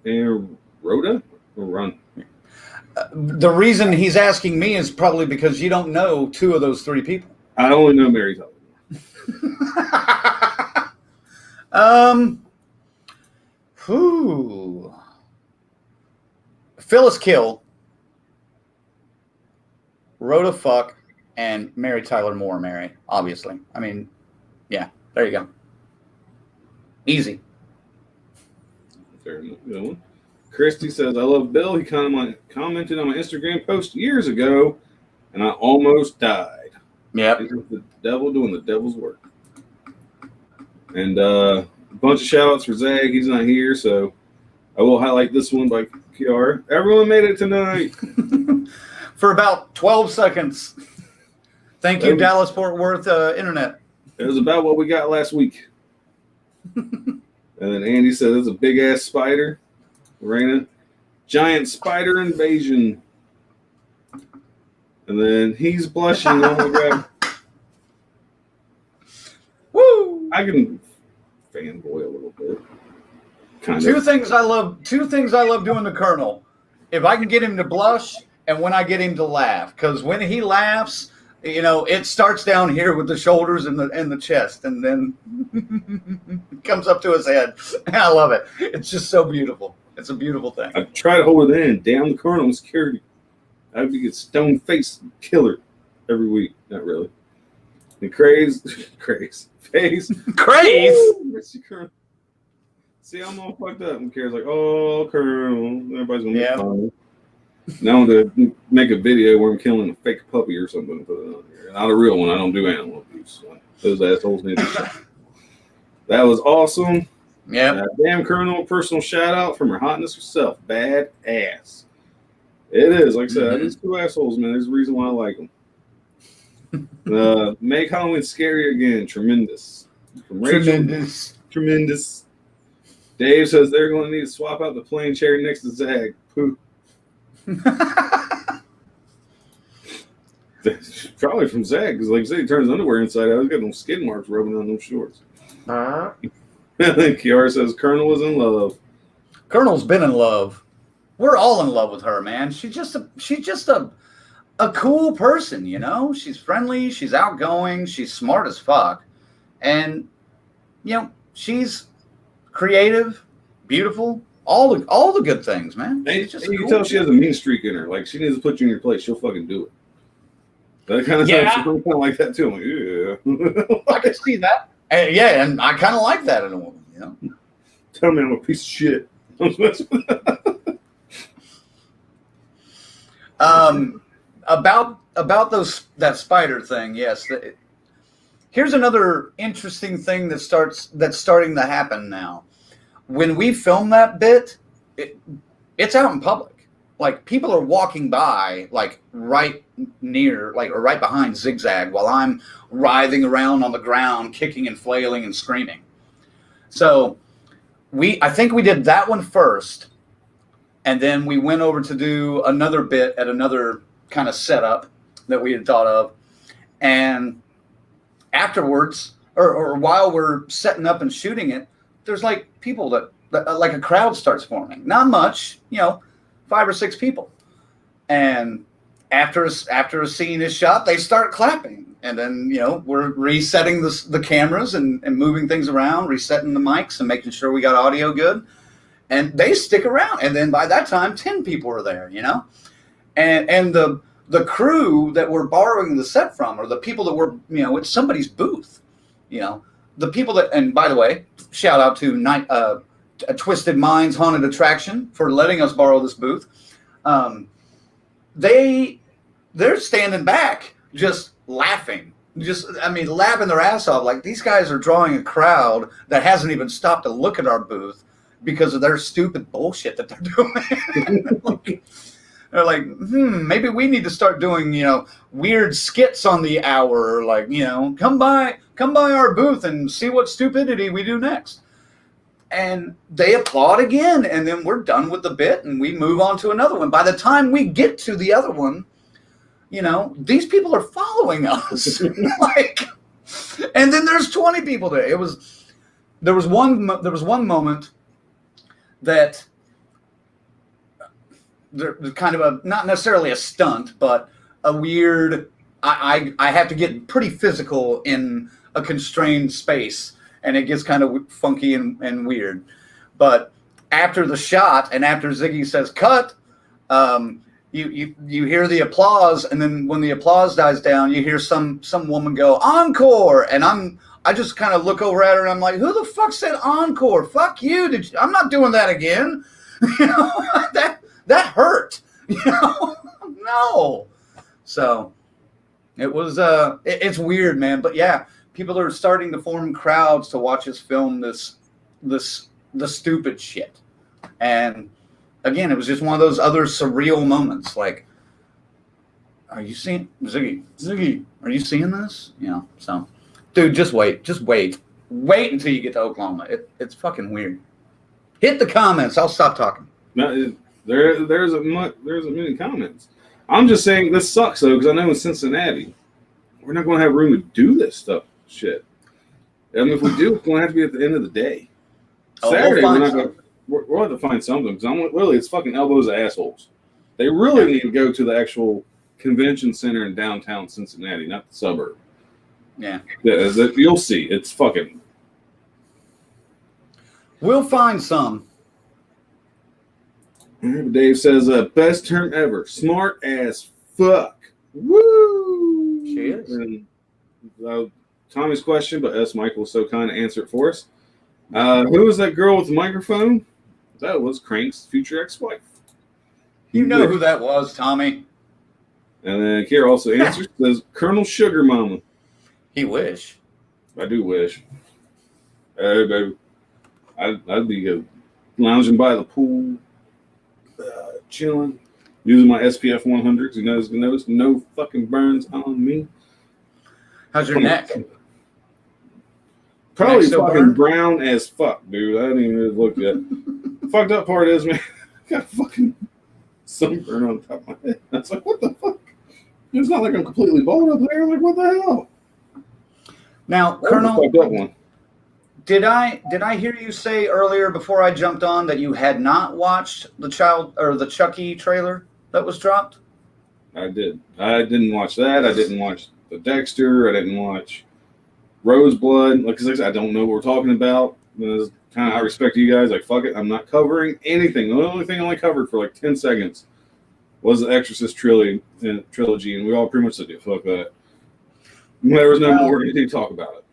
Speaker 3: and Rhoda or Run.
Speaker 8: The reason he's asking me is probably because you don't know two of those three people.
Speaker 3: I only know Mary Tyler.
Speaker 8: Phyllis kill, Rhoda fuck, and Mary Tyler Moore marry. Obviously, I mean, yeah. There you go. Easy.
Speaker 3: Fair enough. Good one. Christy says, I love Bill. He commented on my Instagram post years ago, and I almost died.
Speaker 8: Yeah.
Speaker 3: The devil doing the devil's work. And a bunch of shout-outs for Zag. He's not here, so I will highlight this one by Kiara. Everyone made it tonight.
Speaker 8: For about 12 seconds. Thank you, Dallas-Fort Worth Internet.
Speaker 3: It was about what we got last week. And then Andy said, it's a big-ass spider. Lorena, giant spider invasion. And then he's blushing. Oh my god.
Speaker 8: Woo!
Speaker 3: I can fanboy a little bit.
Speaker 8: Two things I love doing to Colonel. If I can get him to blush and when I get him to laugh. Because when he laughs, you know, it starts down here with the shoulders and the chest, and then comes up to his head. I love it. It's just so beautiful. It's a beautiful thing.
Speaker 3: I try to hold it in. Damn the Colonel and security. I'd be a stone face killer every week. Not really. And Craze face.
Speaker 8: Craze?
Speaker 3: See, I'm all fucked up. And Kara's like, oh, Colonel. Everybody's going to make fun. Now I'm going to make a video where I'm killing a fake puppy or something and put it on here. Not a real one. I don't do animal abuse. So those assholes need to stop. That was awesome.
Speaker 8: Yeah.
Speaker 3: Damn Colonel, personal shout out from her hotness herself. Bad ass. It is. Like I said, these two assholes, man. There's a reason why I like them. Make Halloween scary again. Tremendous. Tremendous. Dave says they're going to need to swap out the plain chair next to Zag. Pooh. Probably from Zag, because like I said, he turns his underwear inside out. He's got no skid marks rubbing on those shorts. Kiara says Colonel is in love.
Speaker 8: Colonel's been in love. We're all in love with her, man. She's just a cool person, you know? She's friendly, she's outgoing, she's smart as fuck. And you know, she's creative, beautiful, all the good things, man.
Speaker 3: And you can tell she has a mean streak in her. Like, she needs to put you in your place. She'll fucking do it. That kind of stuff. She's kind of like that too. I'm like, yeah.
Speaker 8: I can see that. And yeah, and I kind of like that in a woman, you know.
Speaker 3: Tell me I'm a piece of shit.
Speaker 8: About that spider thing, yes. Here's another interesting thing that's starting to happen now. When we film that bit, it's out in public. Like, people are walking by, like, right near, like, or right behind Zigzag while I'm writhing around on the ground, kicking and flailing and screaming. So I think we did that one first, and then we went over to do another bit at another kind of setup that we had thought of. And afterwards, or while we're setting up and shooting it, there's like people that like a crowd starts forming. Not much, 5 or 6 people. And after a scene is shot, they start clapping. And then, we're resetting the cameras and moving things around, resetting the mics and making sure we got audio good. And they stick around. And then by that time, 10 people are there, And the crew that we're borrowing the set from, or the people that were, it's somebody's booth, the people that, and by the way, shout out to Twisted Minds Haunted Attraction for letting us borrow this booth. They're standing back, just laughing, laughing their ass off. Like, these guys are drawing a crowd that hasn't even stopped to look at our booth because of their stupid bullshit that they're doing. They're like, maybe we need to start doing, weird skits on the hour, or like, come by our booth and see what stupidity we do next. And they applaud again, and then we're done with the bit, and we move on to another one. By the time we get to the other one, these people are following us. And then there's 20 people there. There was one moment that there's kind of not necessarily a stunt, but a weird, I have to get pretty physical in a constrained space, and it gets kind of funky and weird. But after the shot, and after Ziggy says cut, you hear the applause, and then when the applause dies down, you hear some woman go, encore, and I just kind of look over at her and I'm like, who the fuck said encore? Fuck you. I'm not doing that again. That hurt. No. So it was it's weird, man. But yeah, people are starting to form crowds to watch us film the stupid shit. And again, it was just one of those other surreal moments. Like, are you seeing Ziggy? Are you seeing this? So, dude, just wait until you get to Oklahoma. It's fucking weird. Hit the comments. I'll stop talking.
Speaker 3: No, there's a many comments. I'm just saying this sucks though, because I know in Cincinnati we're not going to have room to do this stuff. Shit. I mean, if we do, it's going to have to be at the end of the day. Saturday, we'll have to find something, because it's fucking elbows of assholes. They really need to go to the actual convention center in downtown Cincinnati, not the suburb.
Speaker 8: Yeah.
Speaker 3: You'll see. It's fucking.
Speaker 8: We'll find some.
Speaker 3: Dave says, best term ever. Smart as fuck. Woo!
Speaker 8: She is.
Speaker 3: And, Tommy's question, but Michael was so kind to answer it for us. Who was that girl with the microphone? That was Crank's future ex-wife.
Speaker 8: You know who that was, Tommy.
Speaker 3: And then Kira also answers, says, Colonel Sugar Mama.
Speaker 8: He wish.
Speaker 3: I do wish. Hey, baby. I'd be lounging by the pool, chilling, using my SPF 100s. You notice no fucking burns on me.
Speaker 8: How's your neck?
Speaker 3: Probably fucking brown as fuck, dude. I didn't even look yet. Fucked up part is, man, I got fucking sunburn on top of my head. I was like, what the fuck? It's not like I'm completely bald up there. I'm like, what the hell?
Speaker 8: Now, Colonel, did I hear you say earlier before I jumped on that you had not watched the Chucky trailer that was dropped?
Speaker 3: I did. I didn't watch that. I didn't watch the Dexter. I didn't watch Roseblood. Like I said, I don't know what we're talking about. I respect you guys. Like, fuck it. I'm not covering anything. The only thing I only covered for like 10 seconds was the Exorcist trilogy, and we all pretty much said, fuck that. There was no more to talk about it.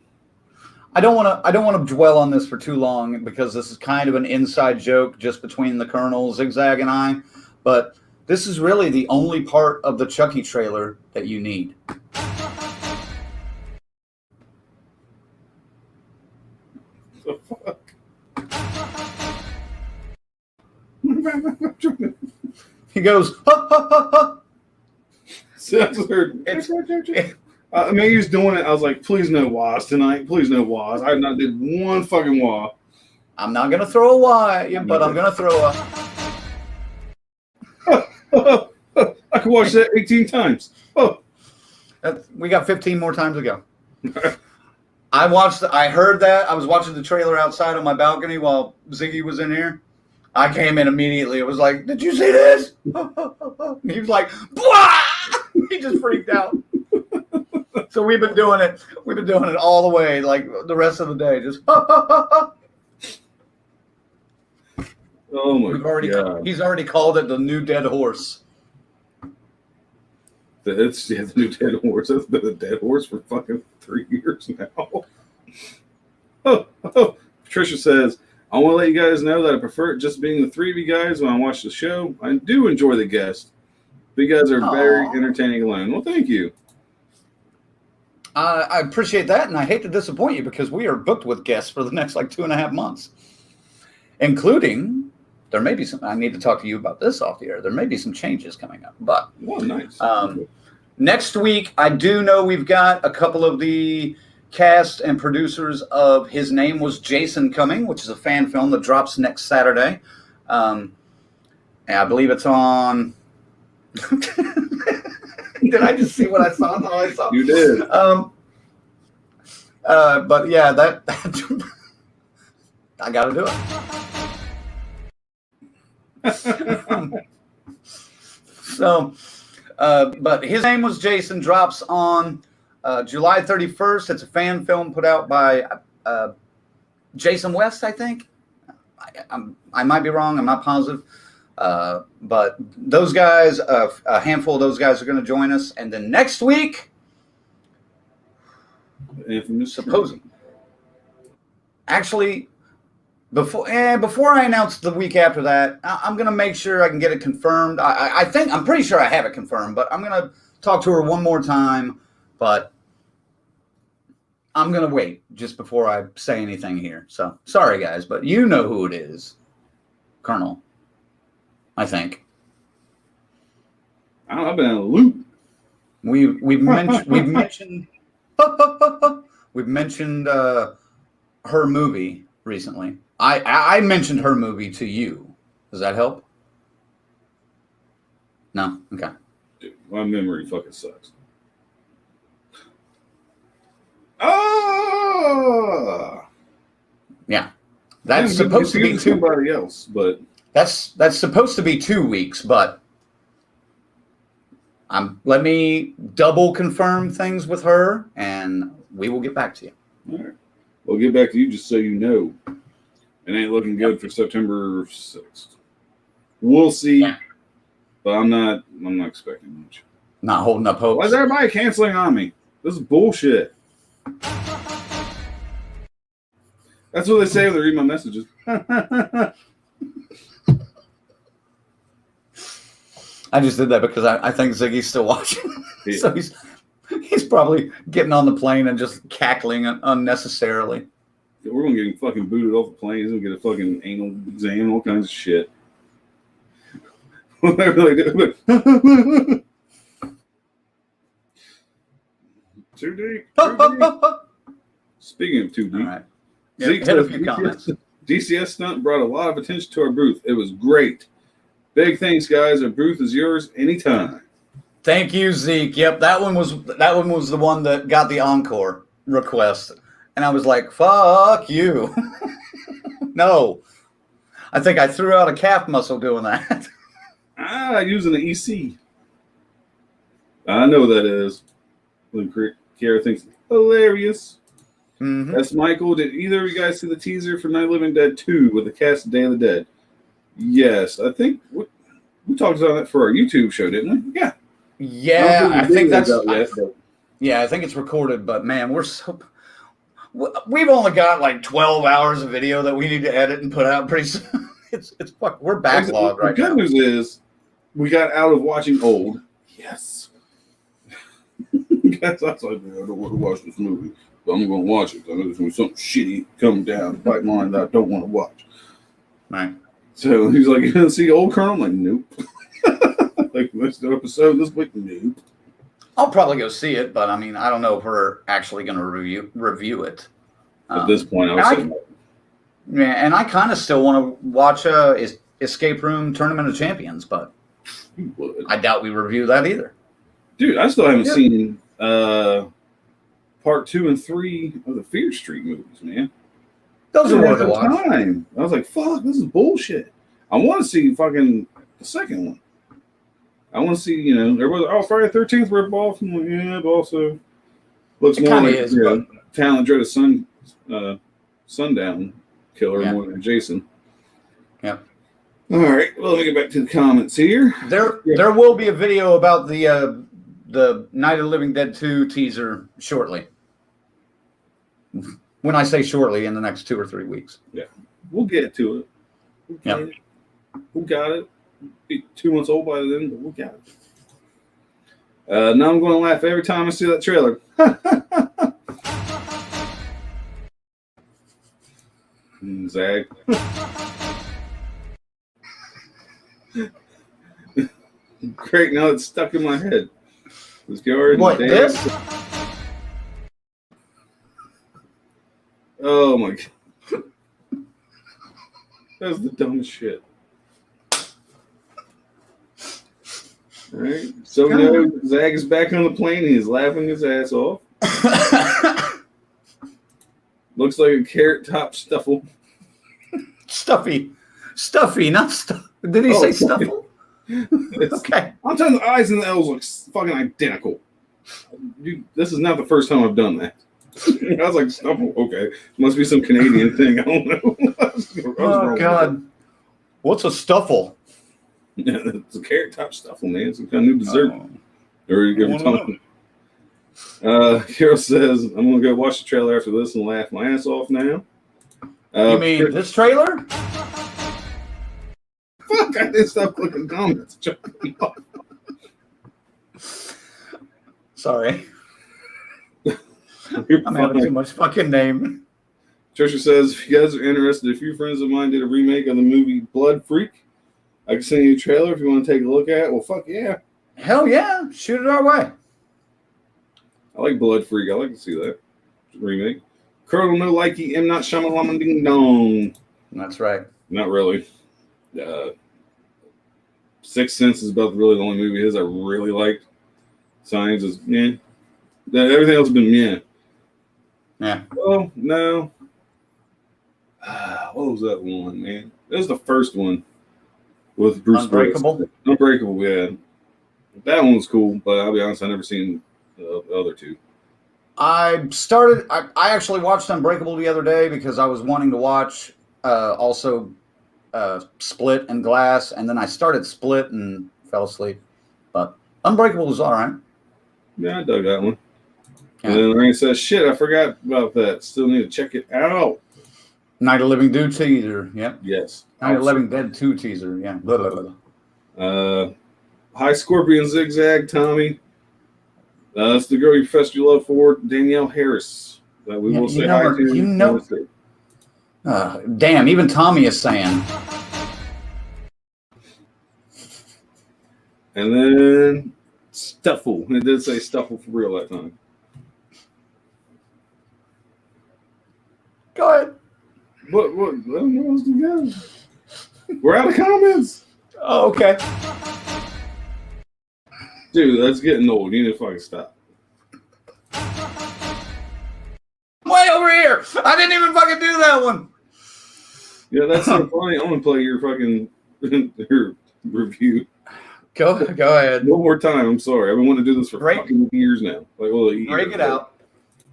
Speaker 8: I don't want to dwell on this for too long, because this is kind of an inside joke just between the Colonel, Zigzag, and I. But This is really the only part of the Chucky trailer that you need.
Speaker 3: The fuck?
Speaker 8: He goes, ha, ha, ha, ha.
Speaker 3: So I just heard. I mean, he was doing it. I was like, please no wahs tonight. Please no wahs. I not did one fucking wah.
Speaker 8: I'm not going to throw a wah at you, but I'm going to throw a...
Speaker 3: I could watch that 18 times. Oh.
Speaker 8: We got 15 more times to go. I heard that. I was watching the trailer outside on my balcony while Ziggy was in here. I came in immediately. It was like, did you see this? He was like, blah! He just freaked out. So we've been doing it. We've been doing it all the way, like the rest of the day. Just
Speaker 3: oh my God.
Speaker 8: He's already called it the new dead horse.
Speaker 3: It's the new dead horse. That's been a dead horse for fucking 3 years now. Patricia says, I want to let you guys know that I prefer it just being the three of you guys when I watch the show. I do enjoy the guests. You guys are very entertaining alone. Well, thank you.
Speaker 8: I appreciate that, and I hate to disappoint you because we are booked with guests for the next 2.5 months, including there may be some. I need to talk to you about this off the air. There may be some changes coming up, but
Speaker 3: nice.
Speaker 8: Next week I do know we've got a couple of the cast and producers of His Name Was Jason coming, which is a fan film that drops next Saturday. And I believe it's on. Did I just see what I saw? No, I saw.
Speaker 3: You did.
Speaker 8: But yeah, that I got to do it. But His Name Was Jason drops on July 31st. It's a fan film put out by Jason West, I think. I might be wrong. I'm not positive. But those guys, a handful of those guys are going to join us. And then next week, actually, before I announce the week after that, I'm going to make sure I can get it confirmed. I'm pretty sure I have it confirmed, but I'm going to talk to her one more time. But I'm going to wait just before I say anything here. So sorry, guys, but you know who it is, Colonel. I think.
Speaker 3: I've been in a loop.
Speaker 8: We've mentioned her movie recently. I mentioned her movie to you. Does that help? No? Okay.
Speaker 3: Dude, my memory fucking sucks. Oh!
Speaker 8: Yeah. That's supposed to be
Speaker 3: somebody else, but
Speaker 8: that's supposed to be 2 weeks, but let me double confirm things with her, and we will get back to you.
Speaker 3: All right. We'll get back to you just so you know. It ain't looking good for September 6th. We'll see, but I'm not expecting much.
Speaker 8: Not holding up hopes.
Speaker 3: Why is everybody canceling on me? This is bullshit. That's what they say when they read my messages.
Speaker 8: I just did that because I think Ziggy's still watching. Yeah. So he's probably getting on the plane and just cackling unnecessarily.
Speaker 3: We're going to get him fucking booted off the plane. He's going to get a fucking anal exam, all kinds of shit. Too deep. Speaking of too deep,
Speaker 8: right. Zeke says, a few comments.
Speaker 3: DCS stunt brought a lot of attention to our booth. It was great. Big thanks, guys. Our booth is yours anytime.
Speaker 8: Thank you, Zeke. Yep, that one was the one that got the encore request, and I was like, "Fuck you." No, I think I threw out a calf muscle doing that.
Speaker 3: Using the EC. I know what that is. Kiara thinks it's hilarious.
Speaker 8: Mm-hmm.
Speaker 3: That's Michael. Did either of you guys see the teaser for Night of the Living Dead 2 with the cast of Day of the Dead? Yes, I think we talked about that for our YouTube show, didn't we? Yeah.
Speaker 8: Yeah, I think that's. Yeah, I think it's recorded, but man, we've only got like 12 hours of video that we need to edit and put out pretty soon. We're backlogged right now.
Speaker 3: The good news is we got out of watching old. Yes. That's like, I don't want to watch this movie, but I'm going to watch it. I know there's going to be something shitty coming down the pipeline that I don't want to watch.
Speaker 8: Right.
Speaker 3: So he's like, you going to see Old Colonel? I'm like, nope. Like, next episode this week? Nope.
Speaker 8: I'll probably go see it, but I mean, I don't know if we're actually going to review it.
Speaker 3: At this point, I would say no.
Speaker 8: Yeah, and I kind of still want to watch Escape Room Tournament of Champions, but I doubt we review that either.
Speaker 3: Dude, I still haven't seen part 2 and 3 of the Fear Street movies, man.
Speaker 8: Those are worth a watch.
Speaker 3: Time. I was like, fuck, this is bullshit. I want to see fucking the second one. I want to see, you know, everybody's like, oh, Friday the 13th ripoff. I'm like, yeah, but also looks more like Talon Dread of Sundown Killer more than Jason.
Speaker 8: Yeah.
Speaker 3: All right. Well, let me get back to the comments here.
Speaker 8: There will be a video about the Night of the Living Dead 2 teaser shortly. When I say shortly, in the next 2 or 3 weeks.
Speaker 3: Yeah. We'll get to it. We got it. Be 2 months old by then, but we got it. Now I'm going to laugh every time I see that trailer. Zag. Great, now it's stuck in my head. Let's go already.
Speaker 8: What, this?
Speaker 3: Oh my god. That's the dumbest shit. Alright. So we know Zag is back on the plane and he's laughing his ass off. Looks like a carrot top stuffle.
Speaker 8: Stuffy, not stuff. Did he say stuffle?
Speaker 3: Okay. I'm telling you, the eyes and the L's look fucking identical. Dude, this is not the first time I've done that. I was like, stuffle, okay. Must be some Canadian thing. I don't know.
Speaker 8: Oh, God. What's a stuffle?
Speaker 3: Yeah, it's a carrot top stuffle, man. Some kind of new dessert. Or you ever talking? Carol says, I'm going to go watch the trailer after this and laugh my ass off now.
Speaker 8: You mean this trailer?
Speaker 3: Fuck, I didn't stop clicking comments.
Speaker 8: Sorry. I'm having too much fucking name.
Speaker 3: Trisha says, if you guys are interested, a few friends of mine did a remake of the movie Blood Freak. I can send you a trailer if you want to take a look at it. Well, fuck yeah.
Speaker 8: Hell yeah. Shoot it our way.
Speaker 3: I like Blood Freak. I like to see that remake. Colonel No Likey M. Not Shyamalama Ding Dong.
Speaker 8: That's right.
Speaker 3: Not really. Sixth Sense is about really the only movie his I really liked. Signs is everything else has been
Speaker 8: Yeah.
Speaker 3: Oh no. What was that one, man? It was the first one with Bruce
Speaker 8: Unbreakable.
Speaker 3: Willis. Unbreakable, yeah. That one was cool, but I'll be honest, I've never seen the other two.
Speaker 8: I actually watched Unbreakable the other day because I was wanting to watch also Split and Glass, and then I started Split and fell asleep. But Unbreakable was all right.
Speaker 3: Yeah, I dug that one. Yeah. And then Rain says, shit, I forgot about that. Still need to check it out.
Speaker 8: Night of Living Dead teaser, yep.
Speaker 3: Yes.
Speaker 8: Night of Living Dead 2 teaser, yeah. Blah, blah, blah.
Speaker 3: Hi, Scorpion Zigzag, Tommy. That's the girl you professed your love for, Danielle Harris. We will say hi to.
Speaker 8: You know. Damn, even Tommy is saying.
Speaker 3: And then Stuffle. It did say Stuffle for real that time.
Speaker 8: Go ahead.
Speaker 3: What? I don't know what's to go. We're out of comments.
Speaker 8: Oh, okay.
Speaker 3: Dude, that's getting old. You need to fucking stop.
Speaker 8: Way over here. I didn't even fucking do that one.
Speaker 3: Yeah, that's so funny. I'm gonna play your fucking your review.
Speaker 8: Go ahead.
Speaker 3: One more time. I'm sorry. I've been wanting to do this for fucking years now.
Speaker 8: Break it out.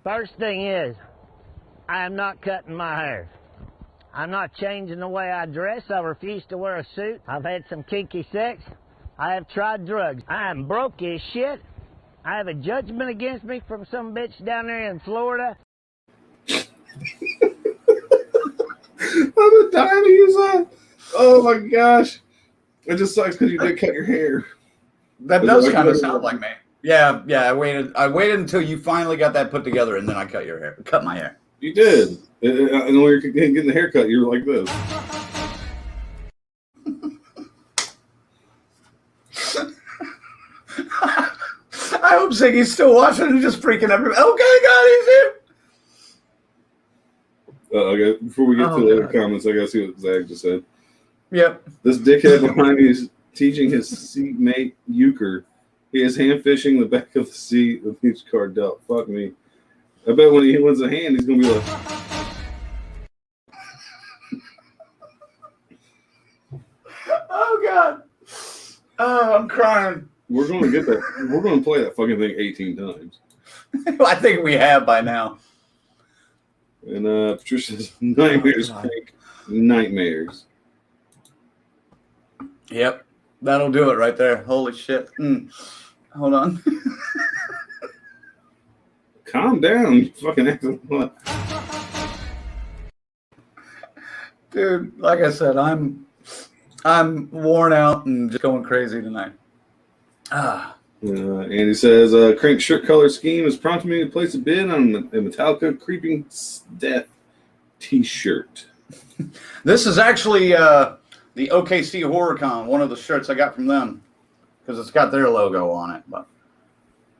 Speaker 7: First thing is, I am not cutting my hair. I'm not changing the way I dress. I refuse to wear a suit. I've had some kinky sex. I have tried drugs. I am broke as shit. I have a judgment against me from some bitch down there in Florida.
Speaker 3: I'm dying to use that. Oh my gosh. It just sucks because you did cut your hair.
Speaker 8: That does kind of sound like me. Yeah. I waited until you finally got that put together, and then I cut my hair.
Speaker 3: You did. And when you're getting the haircut, you were like this.
Speaker 8: I hope Ziggy's still watching and just freaking everybody. Okay, God, he's here.
Speaker 3: Okay, before we get to the other comments, I gotta see what Zach just said.
Speaker 8: Yep.
Speaker 3: This dickhead behind me is teaching his seatmate euchre. He is hand fishing the back of the seat of each card dealt. Fuck me. I bet when he wins a hand, he's gonna be like,
Speaker 8: oh God. Oh, I'm crying.
Speaker 3: we're gonna get that. We're gonna play that fucking thing 18 times.
Speaker 8: I think we have by now.
Speaker 3: And Patricia's nightmares, fake nightmares.
Speaker 8: Yep. That'll do it right there. Holy shit. Hold on.
Speaker 3: Calm down, you fucking acting what?
Speaker 8: Dude, like I said, I'm worn out and just going crazy tonight.
Speaker 3: Andy says, Crank shirt color scheme has prompted me to place a bid on a Metallica Creeping Death t-shirt.
Speaker 8: This is actually the OKC HorrorCon, one of the shirts I got from them, because it's got their logo on it. But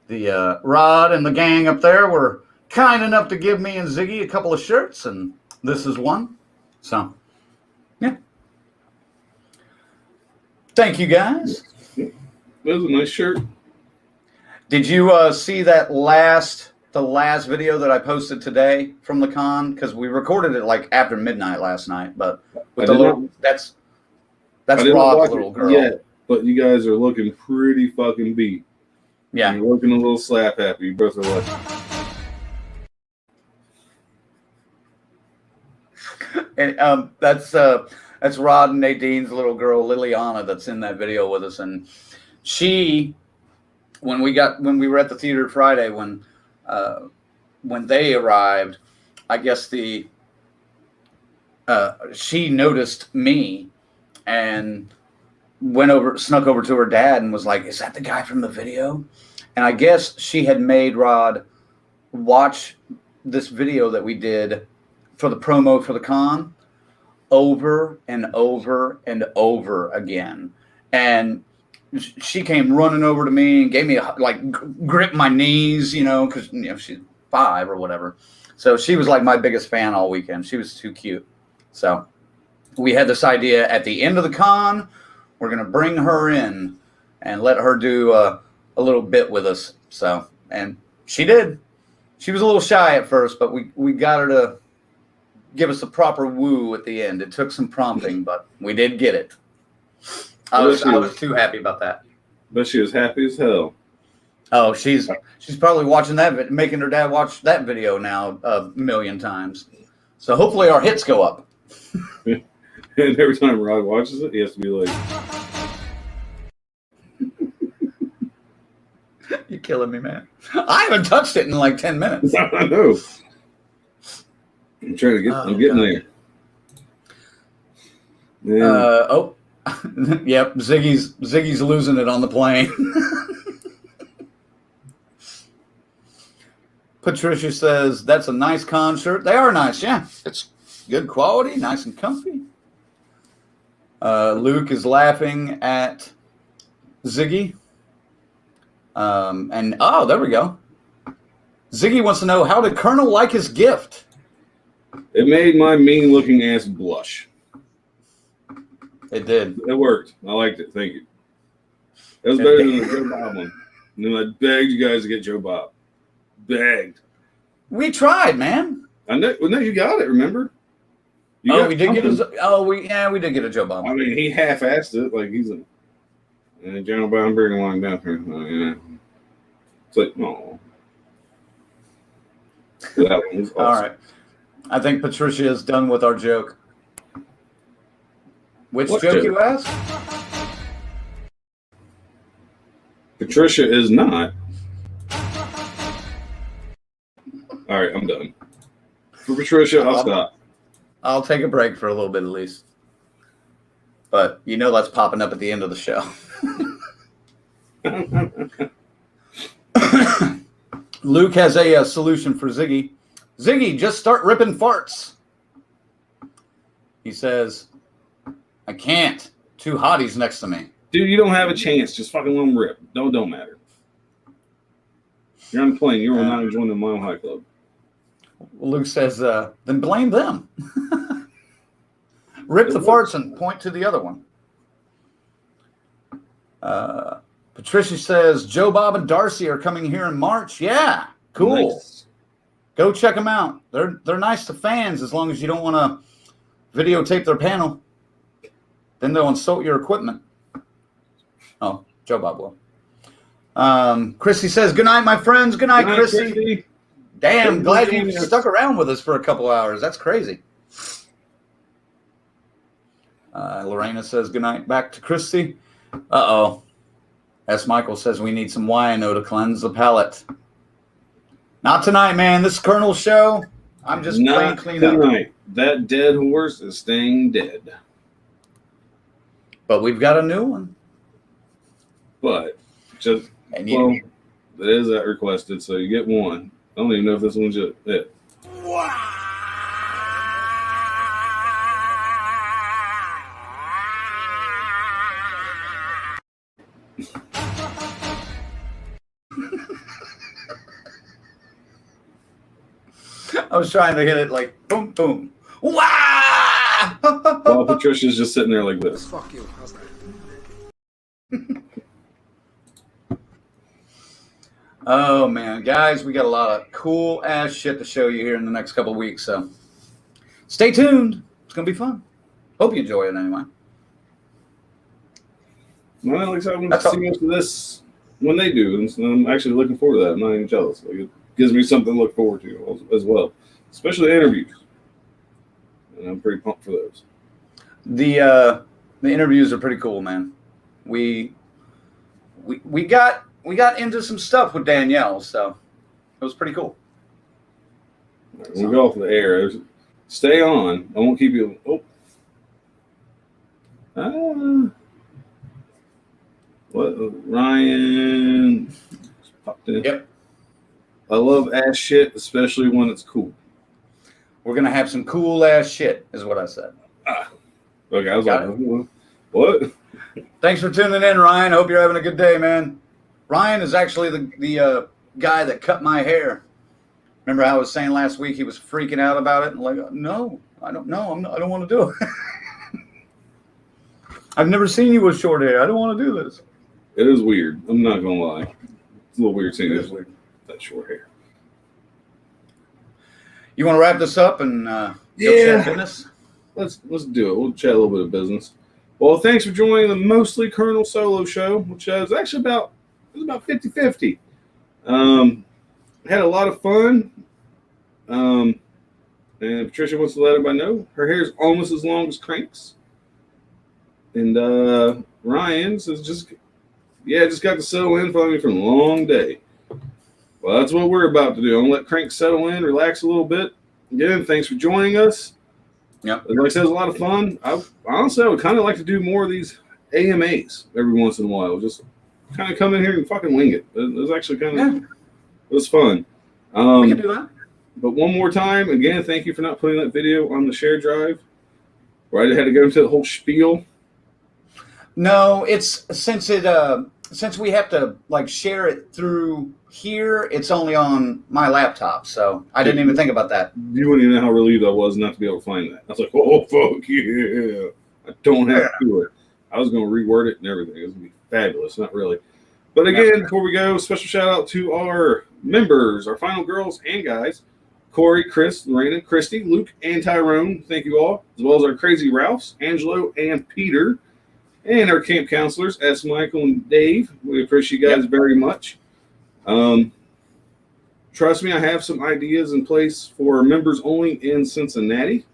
Speaker 8: the Rod and the gang up there were kind enough to give me and Ziggy a couple of shirts, and this is one. So, yeah. Thank you, guys.
Speaker 3: That was a nice shirt.
Speaker 8: Did you see that the last video that I posted today from the con? Because we recorded it like after midnight last night. But with the little, that's Rod's little girl.
Speaker 3: Yeah, but you guys are looking pretty fucking beat.
Speaker 8: Yeah,
Speaker 3: you're looking a little slap happy. You both are like.
Speaker 8: And that's Rod and Nadine's little girl Liliana that's in that video with us, and she. When we were at the theater Friday, when they arrived, I guess she noticed me and snuck over to her dad and was like, "Is that the guy from the video?" And I guess she had made Rod watch this video that we did for the promo for the con over and over and over again, and she came running over to me and gave me grip my knees, because she's 5 or whatever. So she was like my biggest fan all weekend. She was too cute. So we had this idea at the end of the con, we're gonna bring her in and let her do a little bit with us. So, and she did. She was a little shy at first, but we got her to give us a proper woo at the end. It took some prompting, but we did get it. I was too happy about that.
Speaker 3: But she was happy as hell.
Speaker 8: Oh, she's probably watching that, making her dad watch that video now a million times. So hopefully our hits go up.
Speaker 3: And every time Rod watches it, he has to be like,
Speaker 8: "You're killing me, man. I haven't touched it in like 10 minutes."
Speaker 3: I know. I'm trying to get. I'm getting there.
Speaker 8: Man. Yep, Ziggy's losing it on the plane. Patricia says, "That's a nice con shirt." They are nice, yeah. It's good quality, nice and comfy. Luke is laughing at Ziggy. And there we go. Ziggy wants to know, how did Colonel like his gift?
Speaker 3: It made my mean-looking ass blush.
Speaker 8: It did.
Speaker 3: It worked. I liked it. Thank you. It was better than the Joe Bob one. And then I begged you guys to get Joe Bob. Begged.
Speaker 8: We tried, man.
Speaker 3: I know. Well, no, you got it. Remember?
Speaker 8: We did get a. We did get a Joe Bob.
Speaker 3: I mean, he half-assed it. Like he's and General Brown bringing along down here. Yeah. It's like, oh. That one was awesome.
Speaker 8: All right. I think Patricia is done with our joke. Which joke you asked?
Speaker 3: Patricia is not. All right, I'm done. For Patricia, I'll stop.
Speaker 8: I'll take a break for a little bit at least. But you know that's popping up at the end of the show. Luke has a solution for Ziggy. Ziggy, just start ripping farts. He says, I can't. Two hotties next to me.
Speaker 3: Dude, you don't have a chance. Just fucking let them rip. Don't matter. You're on the plane. You will not join the Mile High Club.
Speaker 8: Luke says, then blame them. Rip the farts and point to the other one. Patricia says, Joe Bob and Darcy are coming here in March. Yeah, cool. Nice. Go check them out. They're nice to fans as long as you don't want to videotape their panel. Then they'll insult your equipment. Oh, Joe Bob will. Chrissy says, good night, my friends. Good night, Chrissy. Damn, glad you stuck around with us for a couple hours. That's crazy. Lorena says, good night back to Christy. Uh-oh. S. Michael says we need some YNO to cleanse the palate. Not tonight, man. This Colonel show, I'm just playing clean up. Tonight.
Speaker 3: That dead horse is staying dead.
Speaker 8: But we've got a new one.
Speaker 3: But just, well, it is that requested, so you get one. I don't even know if this one's it. Wow.
Speaker 8: I was trying to hit it like boom, boom. Wow!
Speaker 3: While Patricia's just sitting there like this.
Speaker 12: Fuck you. How's that?
Speaker 8: Oh, man. Guys, we got a lot of cool ass shit to show you here in the next couple of weeks. So stay tuned. It's going to be fun. Hope you enjoy it anyway.
Speaker 3: Well, like I said, I'm going to see most of this when they do. And so I'm actually looking forward to that. I'm not even jealous. Like, it gives me something to look forward to as well, especially the interviews. And I'm pretty pumped for those.
Speaker 8: The interviews are pretty cool, man. We got into some stuff with Danielle, so it was pretty cool.
Speaker 3: Right, we'll go off the air. Stay on. I won't keep you. What? Ryan popped in.
Speaker 8: Yep.
Speaker 3: I love ass shit, especially when it's cool.
Speaker 8: We're gonna have some cool ass shit, is what I said.
Speaker 3: Okay, I was like, what?
Speaker 8: Thanks for tuning in, Ryan. Hope you're having a good day, man. Ryan is actually the guy that cut my hair. Remember how I was saying last week he was freaking out about it? And like, no, I don't know. I don't want to do it. I've never seen you with short hair. I don't want to do this.
Speaker 3: It is weird. I'm not going to lie. It's a little weird seeing this weird. That short hair.
Speaker 8: You want to wrap this up and
Speaker 3: chat
Speaker 8: business?
Speaker 3: Let's do it. We'll chat a little bit of business. Well, thanks for joining the Mostly Colonel Solo Show, which is actually about 50-50. Had a lot of fun. And Patricia wants to let everybody know her hair is almost as long as Crank's. And Ryan says just got to settle in finally from a long day. Well, that's what we're about to do. I'm going to let Crank settle in, relax a little bit. Again, thanks for joining us.
Speaker 8: Yep.
Speaker 3: Like I said, it was a lot of fun. I would kind of like to do more of these AMAs every once in a while. Just kind of come in here and fucking wing it. It was actually kind of it was fun.
Speaker 8: We can do that.
Speaker 3: But one more time, again, thank you for not putting that video on the share drive where I had to go into the whole spiel.
Speaker 8: No, it's since we have to like share it through here, it's only on my laptop, so I didn't even think about that.
Speaker 3: You wouldn't even know how relieved I was not to be able to find that. I was like, oh, fuck yeah. I don't have to do it. I was going to reword it and everything. It was going to be fabulous. Not really. But again, before we go, special shout out to our members, our final girls and guys, Corey, Chris, Lorena, Christy, Luke, and Tyrone. Thank you all. As well as our crazy Ralphs, Angelo, and Peter. And our camp counselors, S. Michael and Dave. We appreciate you guys very much. Trust me, I have some ideas in place for members only in Cincinnati.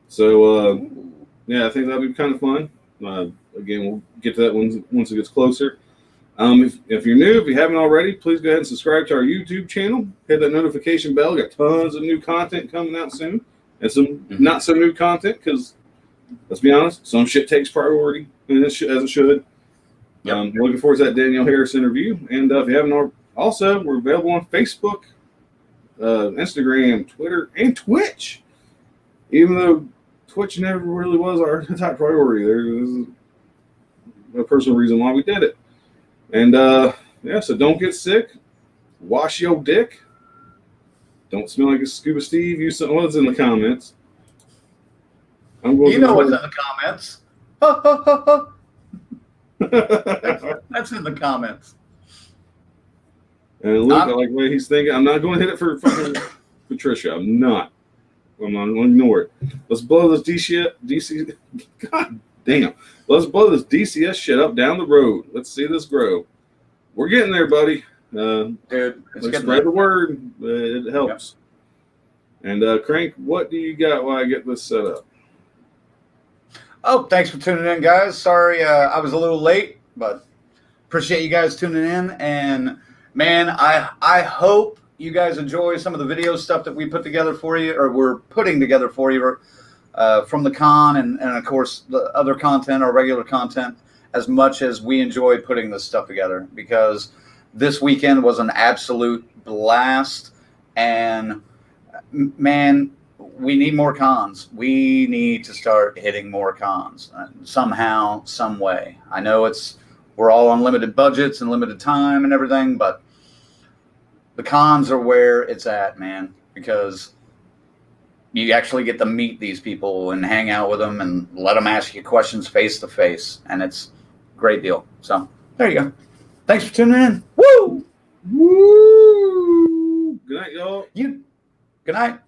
Speaker 3: So, I think that'll be kind of fun. Again, we'll get to that once it gets closer. If you're new, if you haven't already, please go ahead and subscribe to our YouTube channel. Hit that notification bell. Got tons of new content coming out soon. And some not so new content because let's be honest, some shit takes priority, and as it should.
Speaker 8: Yep.
Speaker 3: Looking forward to that Danielle Harris interview. And if you haven't, also, we're available on Facebook, Instagram, Twitter, and Twitch. Even though Twitch never really was our top priority, there's a personal reason why we did it. And yeah, so don't get sick. Wash your dick. Don't smell like a Scuba Steve. Use something. What's in the comments?
Speaker 8: You know what's in the comments. That's in the comments.
Speaker 3: And Luke, I like the way he's thinking. I'm not going to hit it for fucking Patricia. I'm not. I'm not going to ignore it. Let's blow this DC. God damn. Let's blow this DCS shit up down the road. Let's see this grow. We're getting there, buddy.
Speaker 8: Dude, it's
Speaker 3: let's spread the word. It helps. Yep. And Crank, what do you got while I get this set up?
Speaker 8: Oh, thanks for tuning in, guys. Sorry I was a little late, but appreciate you guys tuning in. And, man, I hope you guys enjoy some of the video stuff that we put together for you, or we're putting together for you from the con and, of course, the other content, our regular content, as much as we enjoy putting this stuff together, because this weekend was an absolute blast. And, man, we need more cons. We need to start hitting more cons somehow, some way. I know we're all on limited budgets and limited time and everything, but the cons are where it's at, man, because you actually get to meet these people and hang out with them and let them ask you questions face to face, and it's a great deal. So there you go. Thanks for tuning in. Woo!
Speaker 3: Woo! Good night, y'all.
Speaker 8: Good night.